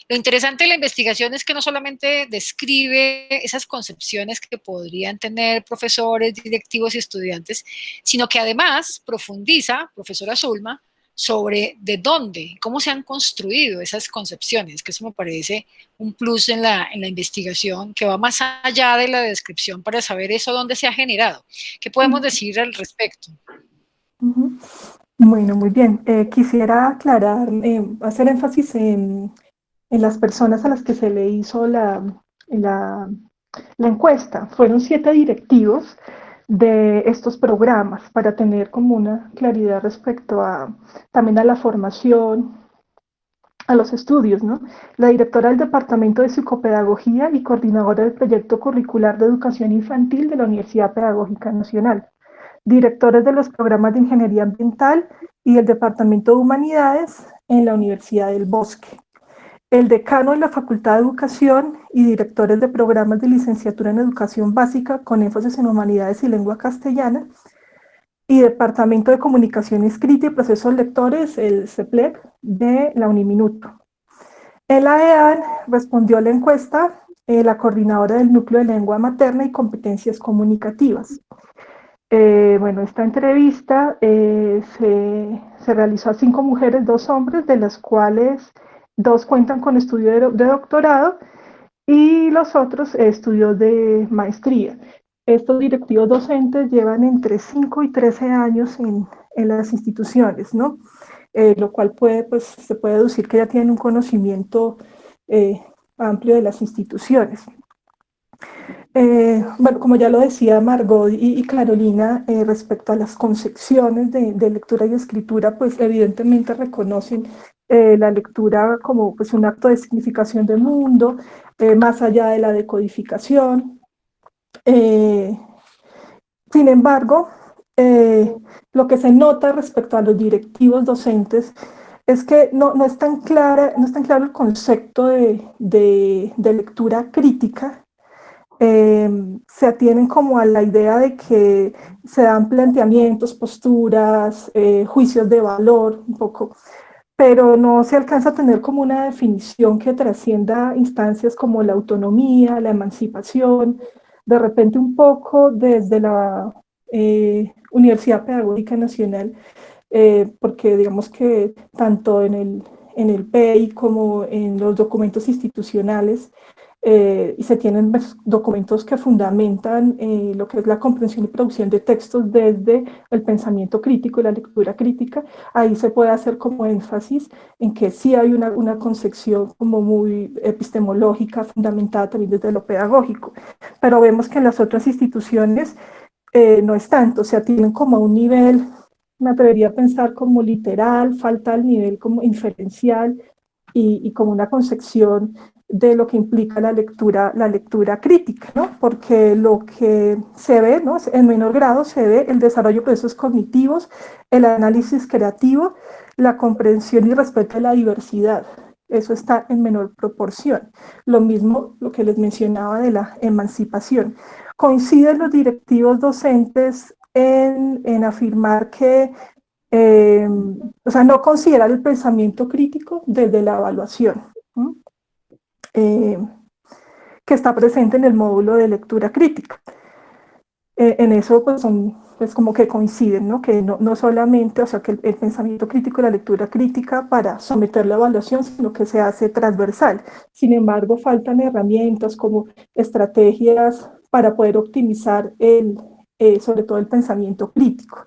Lo interesante de la investigación es que no solamente describe esas concepciones que podrían tener profesores, directivos y estudiantes, sino que además profundiza, profesora Zulma, sobre de dónde, cómo se han construido esas concepciones, que eso me parece un plus en la investigación, que va más allá de la descripción para saber eso dónde se ha generado. ¿Qué podemos decir al respecto? Bueno, muy bien. Quisiera aclarar, hacer énfasis en las personas a las que se le hizo la encuesta. Fueron 7 directivos de estos programas para tener como una claridad respecto también a la formación, a los estudios, ¿no? La directora del Departamento de Psicopedagogía y coordinadora del proyecto curricular de educación infantil de la Universidad Pedagógica Nacional, directores de los programas de Ingeniería Ambiental y el Departamento de Humanidades en la Universidad del Bosque, el decano de la Facultad de Educación y directores de programas de licenciatura en Educación Básica con énfasis en Humanidades y Lengua Castellana, y Departamento de Comunicación Escrita y Procesos Lectores, el CEPLEC, de la Uniminuto. En la EAN respondió a la encuesta la coordinadora del Núcleo de Lengua Materna y Competencias Comunicativas. Bueno, esta entrevista se realizó a 5 mujeres, 2 hombres, de las cuales 2 cuentan con estudio de doctorado y los otros estudios de maestría. Estos directivos docentes llevan entre 5 y 13 años en las instituciones, ¿no? Lo cual se puede deducir que ya tienen un conocimiento amplio de las instituciones. Bueno, como ya lo decía Margot y Carolina, respecto a las concepciones de lectura y escritura, pues evidentemente reconocen la lectura como pues, un acto de significación del mundo, más allá de la decodificación. Sin embargo, lo que se nota respecto a los directivos docentes es que no es tan claro el concepto de lectura crítica. Se atienen como a la idea de que se dan planteamientos, posturas, juicios de valor, un poco, pero no se alcanza a tener como una definición que trascienda instancias como la autonomía, la emancipación, de repente un poco desde la Universidad Pedagógica Nacional, porque digamos que tanto en el PEI como en los documentos institucionales, y se tienen documentos que fundamentan lo que es la comprensión y producción de textos desde el pensamiento crítico y la lectura crítica. Ahí se puede hacer como énfasis en que sí hay una concepción como muy epistemológica, fundamentada también desde lo pedagógico, pero vemos que en las otras instituciones no es tanto, o sea, tienen como un nivel, me atrevería a pensar como literal, falta el nivel como inferencial y como una concepción de lo que implica la lectura crítica, ¿no? Porque lo que se ve, ¿no? En menor grado se ve el desarrollo de procesos cognitivos, el análisis creativo, la comprensión y respeto de la diversidad. Eso está en menor proporción. Lo mismo lo que les mencionaba de la emancipación. Coinciden los directivos docentes en afirmar que o sea, no considerar el pensamiento crítico desde la evaluación, que está presente en el módulo de lectura crítica. En eso pues pues como que coinciden, ¿no? Que no solamente, o sea, que el pensamiento crítico y la lectura crítica para someter la evaluación, sino que se hace transversal. Sin embargo, faltan herramientas como estrategias para poder optimizar sobre todo el pensamiento crítico.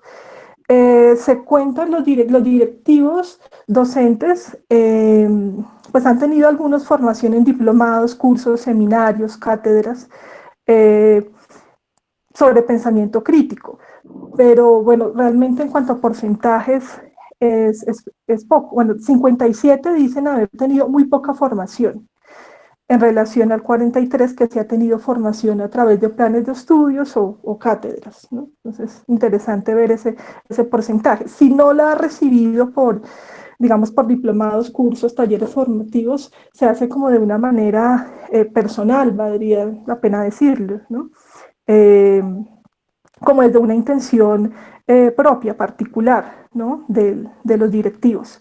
Se cuentan los directivos docentes, pues han tenido algunas formaciones en diplomados, cursos, seminarios, cátedras sobre pensamiento crítico, pero bueno, realmente en cuanto a porcentajes es poco. Bueno, 57 dicen haber tenido muy poca formación, en relación al 43 que se ha tenido formación a través de planes de estudios o cátedras, ¿no? Entonces, interesante ver ese porcentaje. Si no la ha recibido digamos, por diplomados, cursos, talleres formativos, se hace como de una manera personal, valdría la pena decirlo, ¿no? Como desde una intención propia, particular, ¿no? de los directivos.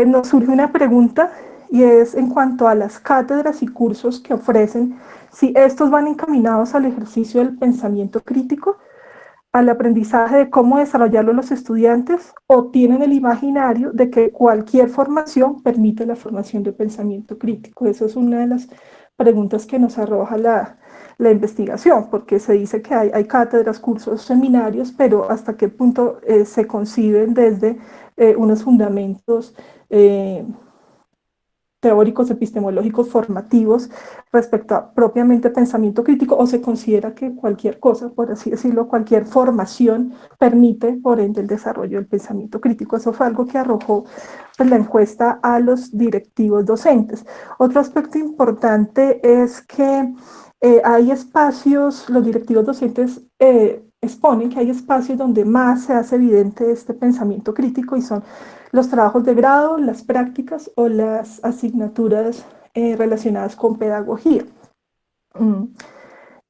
Nos surge una pregunta, y es en cuanto a las cátedras y cursos que ofrecen, si estos van encaminados al ejercicio del pensamiento crítico. al aprendizaje de cómo desarrollarlo los estudiantes, o tienen el imaginario de que cualquier formación permite la formación de pensamiento crítico. Esa es una de las preguntas que nos arroja la investigación, porque se dice que hay cátedras, cursos, seminarios, pero hasta qué punto se conciben desde unos fundamentos teóricos, epistemológicos, formativos respecto a propiamente pensamiento crítico, o se considera que cualquier cosa, por así decirlo, cualquier formación permite, por ende, el desarrollo del pensamiento crítico. Eso fue algo que arrojó pues, la encuesta a los directivos docentes. Otro aspecto importante es que hay espacios, los directivos docentes exponen que hay espacios donde más se hace evidente este pensamiento crítico, y son los trabajos de grado, las prácticas o las asignaturas relacionadas con pedagogía.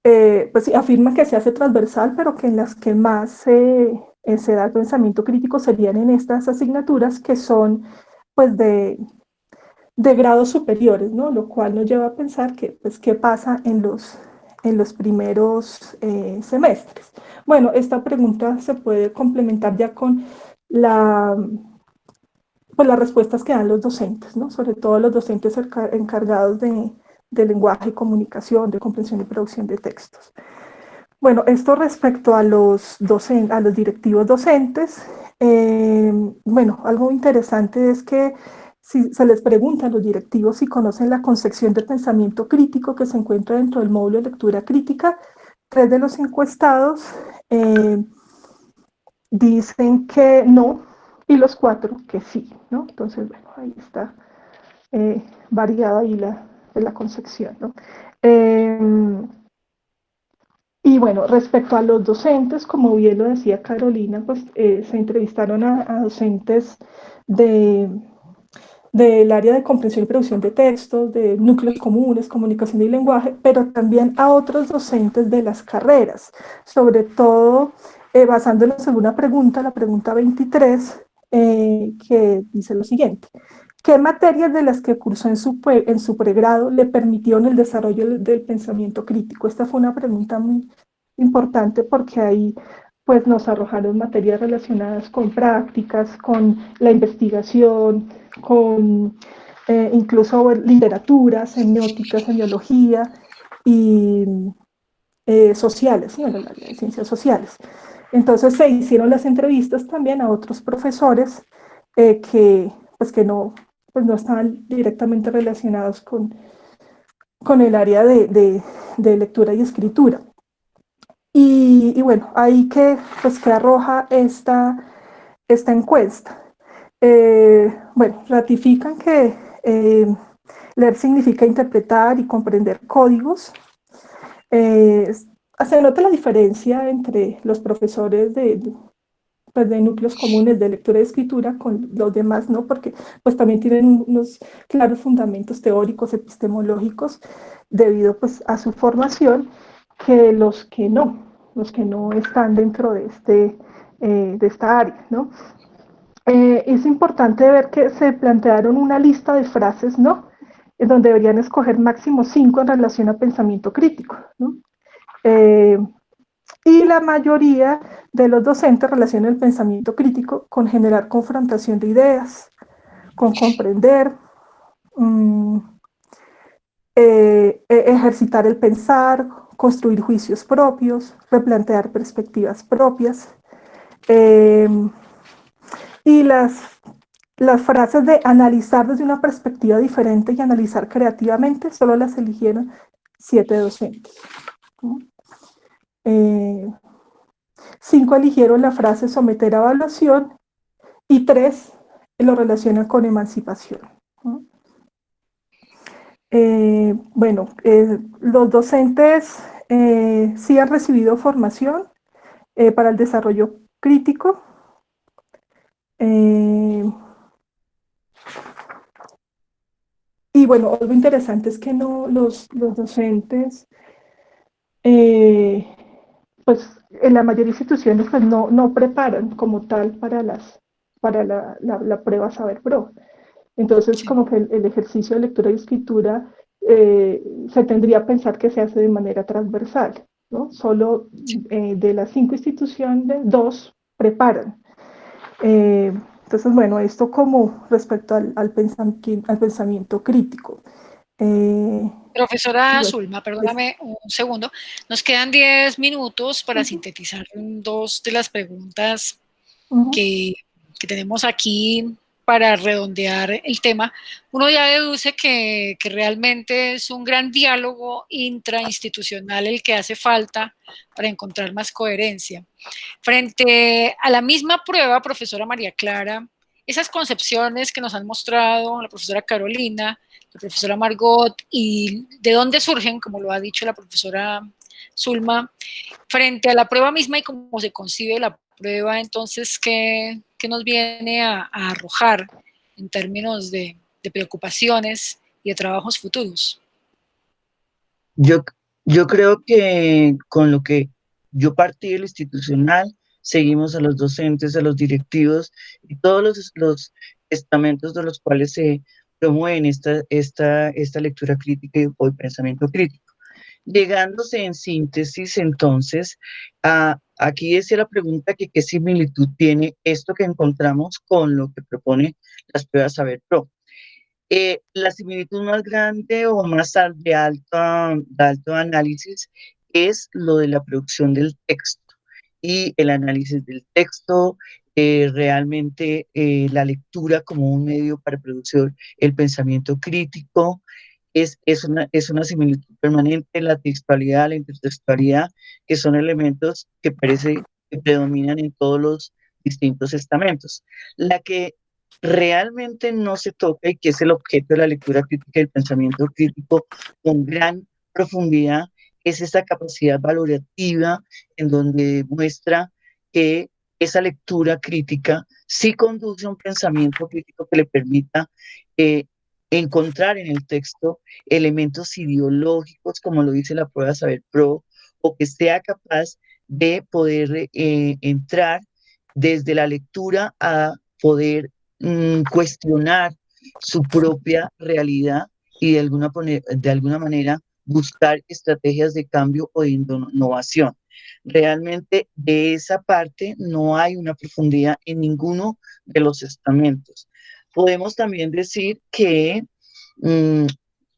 Pues sí, afirman que se hace transversal, pero que en las que más se da el pensamiento crítico serían en estas asignaturas que son pues de grados superiores, ¿no? Lo cual nos lleva a pensar que, pues, ¿qué pasa en los primeros semestres? Bueno, esta pregunta se puede complementar ya con pues las respuestas que dan los docentes, ¿no? Sobre todo los docentes encargados de lenguaje y comunicación, de comprensión y producción de textos. Bueno, esto respecto a los directivos docentes. Bueno, algo interesante es que si se les pregunta a los directivos si conocen la concepción de pensamiento crítico que se encuentra dentro del módulo de lectura crítica, 3 de los encuestados dicen que no, y los 4 que sí, ¿no? Entonces, bueno, ahí está variada ahí la concepción, ¿no? Y bueno, respecto a los docentes, como bien lo decía Carolina, pues se entrevistaron a docentes del área de comprensión y producción de textos, de núcleos comunes, comunicación y lenguaje, pero también a otros docentes de las carreras, sobre todo basándonos en una pregunta, la pregunta 23, que dice lo siguiente: ¿qué materias de las que cursó en su pregrado le permitieron el desarrollo del pensamiento crítico? Esta fue una pregunta muy importante porque ahí pues nos arrojaron materias relacionadas con prácticas, con la investigación, con incluso literatura, semiótica, semiología y sociales, ¿sí? Bueno, de ciencias sociales. Entonces se hicieron las entrevistas también a otros profesores que no estaban directamente relacionados con el área de lectura y escritura. Y bueno, ahí que arroja esta encuesta. Bueno, ratifican que leer significa interpretar y comprender códigos. Se nota la diferencia entre los profesores de núcleos comunes de lectura y escritura con los demás, ¿no? Porque pues también tienen unos claros fundamentos teóricos, epistemológicos, debido pues a su formación, que los que no están dentro de esta área, ¿no? Es importante ver que se plantearon una lista de frases, ¿no? En donde deberían escoger máximo 5 en relación a pensamiento crítico, ¿no? Y la mayoría de los docentes relacionan el pensamiento crítico con generar confrontación de ideas, con comprender, ejercitar el pensar, construir juicios propios, replantear perspectivas propias. Y las frases de analizar desde una perspectiva diferente y analizar creativamente solo las eligieron 7 docentes. 5 eligieron la frase someter a evaluación y 3 lo relacionan con emancipación. Bueno, los docentes sí han recibido formación para el desarrollo crítico. Y bueno, algo interesante es que no los docentes, pues en la mayoría de instituciones pues no preparan como tal para la prueba Saber Pro. Entonces, como que el ejercicio de lectura y escritura se tendría a pensar que se hace de manera transversal. ¿no? Solo de las 5 instituciones, 2 preparan. Entonces, bueno, esto como respecto al pensamiento crítico. Profesora Bueno, Zulma, perdóname un segundo. Nos quedan 10 minutos para sintetizar dos de las preguntas que tenemos aquí para redondear el tema. Uno ya deduce que realmente es un gran diálogo intrainstitucional el que hace falta para encontrar más coherencia. Frente a la misma prueba, profesora María Clara, esas concepciones que nos han mostrado la profesora Carolina, la profesora Margot, y de dónde surgen, como lo ha dicho la profesora Zulma, frente a la prueba misma y cómo se concibe la prueba, entonces, ¿qué nos viene a arrojar en términos de preocupaciones y de trabajos futuros? Yo, yo creo que con lo que yo partí del institucional, seguimos a los docentes, a los directivos y todos los estamentos de los cuales se promueven esta lectura crítica o el pensamiento crítico. Llegándose en síntesis, entonces, aquí decía la pregunta que qué similitud tiene esto que encontramos con lo que propone las pruebas Saber Pro. La similitud más grande o más de alto análisis es lo de la producción del texto y el análisis del texto, realmente la lectura como un medio para producir el pensamiento crítico. Es una similitud permanente, la textualidad, la intertextualidad, que son elementos que parece que predominan en todos los distintos estamentos. La que realmente no se toca y que es el objeto de la lectura crítica y el pensamiento crítico con gran profundidad es esa capacidad valorativa en donde muestra que esa lectura crítica sí conduce a un pensamiento crítico que le permita encontrar en el texto elementos ideológicos, como lo dice la prueba Saber Pro, o que sea capaz de poder entrar desde la lectura a poder cuestionar su propia realidad y de alguna manera buscar estrategias de cambio o de innovación. Realmente de esa parte no hay una profundidad en ninguno de los estamentos. Podemos también decir que mmm,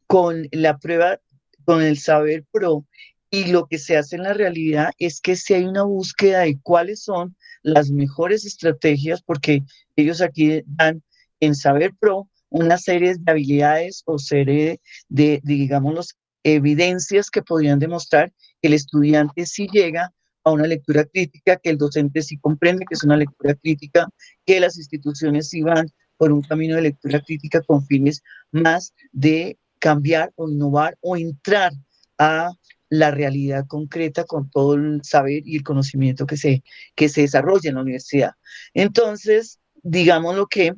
con la prueba, con el Saber Pro y lo que se hace en la realidad es que si hay una búsqueda de cuáles son las mejores estrategias, porque ellos aquí dan en Saber Pro una serie de habilidades o serie digamos, evidencias que podrían demostrar que el estudiante sí llega a una lectura crítica, que el docente sí comprende que es una lectura crítica, que las instituciones sí van por un camino de lectura crítica con fines más de cambiar o innovar o entrar a la realidad concreta con todo el saber y el conocimiento que se desarrolla en la universidad. Entonces, digamos lo que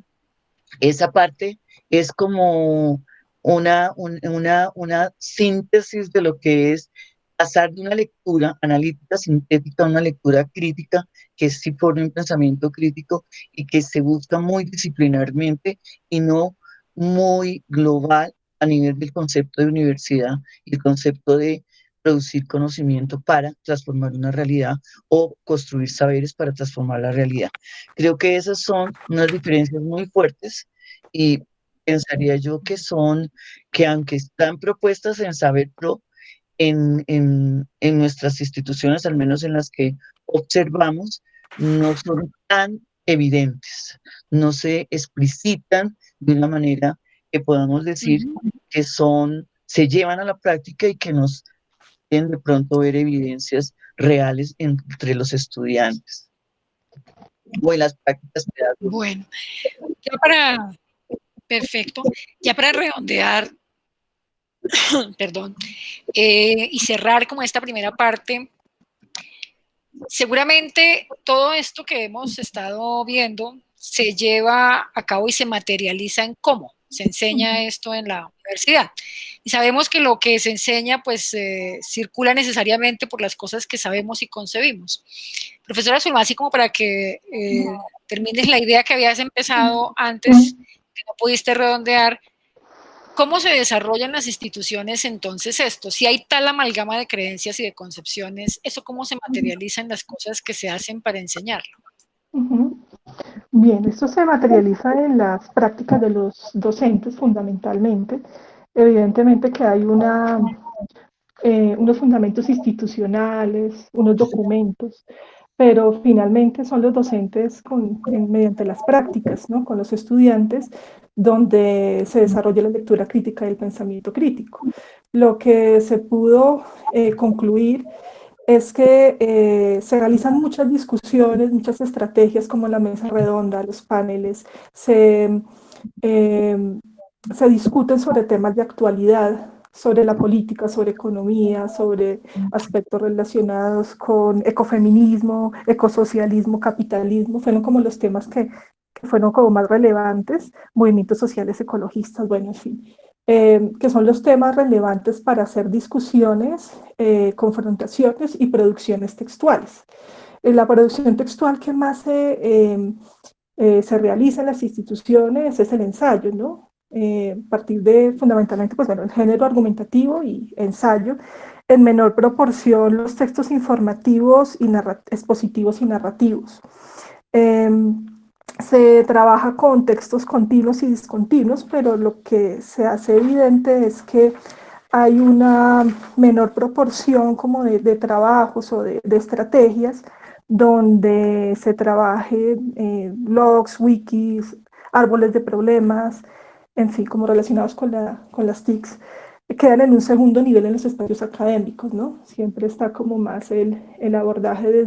esa parte es como una síntesis de lo que es pasar de una lectura analítica, sintética, a una lectura crítica, que sí forma un pensamiento crítico y que se busca muy disciplinarmente y no muy global a nivel del concepto de universidad y el concepto de producir conocimiento para transformar una realidad o construir saberes para transformar la realidad. Creo que esas son unas diferencias muy fuertes y pensaría yo que aunque están propuestas en Saber Pro, en nuestras instituciones, al menos en las que observamos, no son tan evidentes, no se explicitan de una manera que podamos decir que se llevan a la práctica y que nos den de pronto ver evidencias reales entre los estudiantes o en las prácticas pedagógicas. Bueno, perfecto, ya para redondear, perdón, y cerrar como esta primera parte, seguramente todo esto que hemos estado viendo se lleva a cabo y se materializa en cómo se enseña esto en la universidad. Y sabemos que lo que se enseña pues circula necesariamente por las cosas que sabemos y concebimos. Profesora Zulma, así como para que termines la idea que habías empezado antes, que no pudiste redondear, ¿Cómo se desarrollan las instituciones entonces esto? Si hay tal amalgama de creencias y de concepciones, ¿eso cómo se materializa en las cosas que se hacen para enseñarlo? Bien, esto se materializa en las prácticas de los docentes fundamentalmente. Evidentemente que hay unos fundamentos institucionales, unos documentos, pero finalmente son los docentes mediante las prácticas, ¿no? Con los estudiantes, donde se desarrolla la lectura crítica y el pensamiento crítico. Lo que se pudo concluir es que se realizan muchas discusiones, muchas estrategias como la mesa redonda, los paneles, se discuten sobre temas de actualidad, sobre la política, sobre economía, sobre aspectos relacionados con ecofeminismo, ecosocialismo, capitalismo, fueron como los temas que fueron como más relevantes, movimientos sociales ecologistas, bueno, en fin. Que son los temas relevantes para hacer discusiones, confrontaciones y producciones textuales. La producción textual que más se realiza en las instituciones es el ensayo, ¿no? A partir de fundamentalmente, pues bueno, el género argumentativo y ensayo, en menor proporción los textos informativos y expositivos y narrativos. Se trabaja con textos continuos y discontinuos, pero lo que se hace evidente es que hay una menor proporción como de trabajos o de estrategias donde se trabaje blogs, wikis, árboles de problemas, en fin, como relacionados con las TICs, quedan en un segundo nivel en los espacios académicos, ¿no? Siempre está como más el abordaje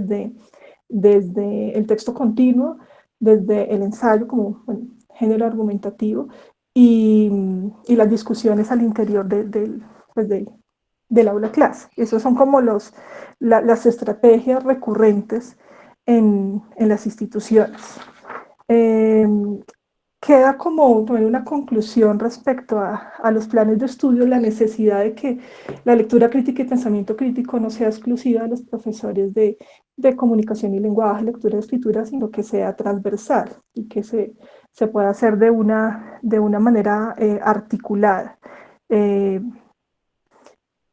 desde el texto continuo, desde el ensayo como bueno, género argumentativo y las discusiones al interior del aula clase. Esos son como las estrategias recurrentes en las instituciones. Queda como una conclusión respecto a los planes de estudio, la necesidad de que la lectura crítica y pensamiento crítico no sea exclusiva de los profesores de comunicación y lenguaje, lectura y escritura, sino que sea transversal y que se pueda hacer de una manera articulada.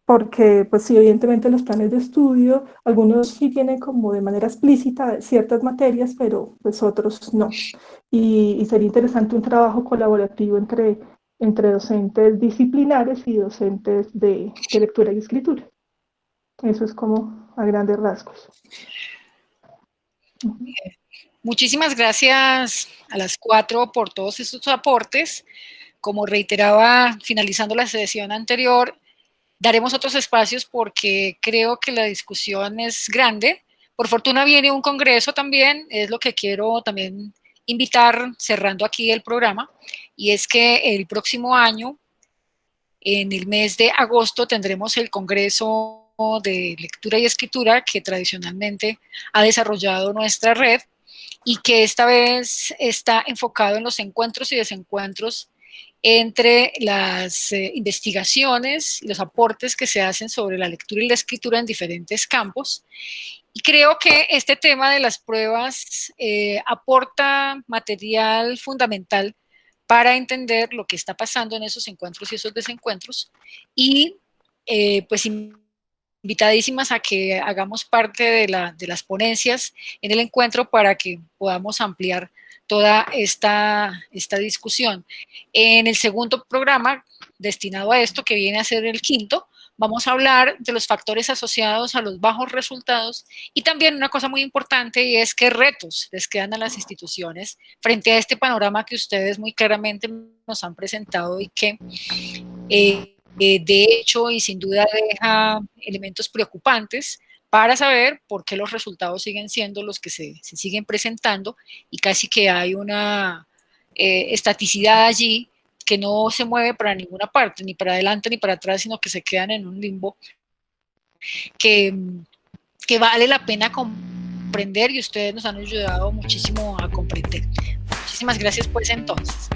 Porque pues sí, evidentemente los planes de estudio, algunos sí tienen como de manera explícita ciertas materias, pero pues otros no. Y sería interesante un trabajo colaborativo entre docentes disciplinares y docentes de lectura y escritura. Eso es como a grandes rasgos. Muchísimas gracias a las 4 por todos estos aportes. Como reiteraba, finalizando la sesión anterior, daremos otros espacios porque creo que la discusión es grande. Por fortuna viene un congreso también, es lo que quiero también invitar, cerrando aquí el programa, y es que el próximo año, en el mes de agosto, tendremos el Congreso de Lectura y Escritura que tradicionalmente ha desarrollado nuestra red y que esta vez está enfocado en los encuentros y desencuentros entre las investigaciones y los aportes que se hacen sobre la lectura y la escritura en diferentes campos. Y creo que este tema de las pruebas aporta material fundamental para entender lo que está pasando en esos encuentros y esos desencuentros y pues invitadísimas a que hagamos parte de las ponencias en el encuentro para que podamos ampliar toda esta discusión. En el segundo programa, destinado a esto, que viene a ser el quinto, vamos a hablar de los factores asociados a los bajos resultados y también una cosa muy importante y es qué retos les quedan a las instituciones frente a este panorama que ustedes muy claramente nos han presentado y que de hecho y sin duda deja elementos preocupantes para saber por qué los resultados siguen siendo los que se siguen presentando y casi que hay una estaticidad allí que no se mueve para ninguna parte, ni para adelante ni para atrás, sino que se quedan en un limbo que vale la pena comprender y ustedes nos han ayudado muchísimo a comprender. Muchísimas gracias pues entonces.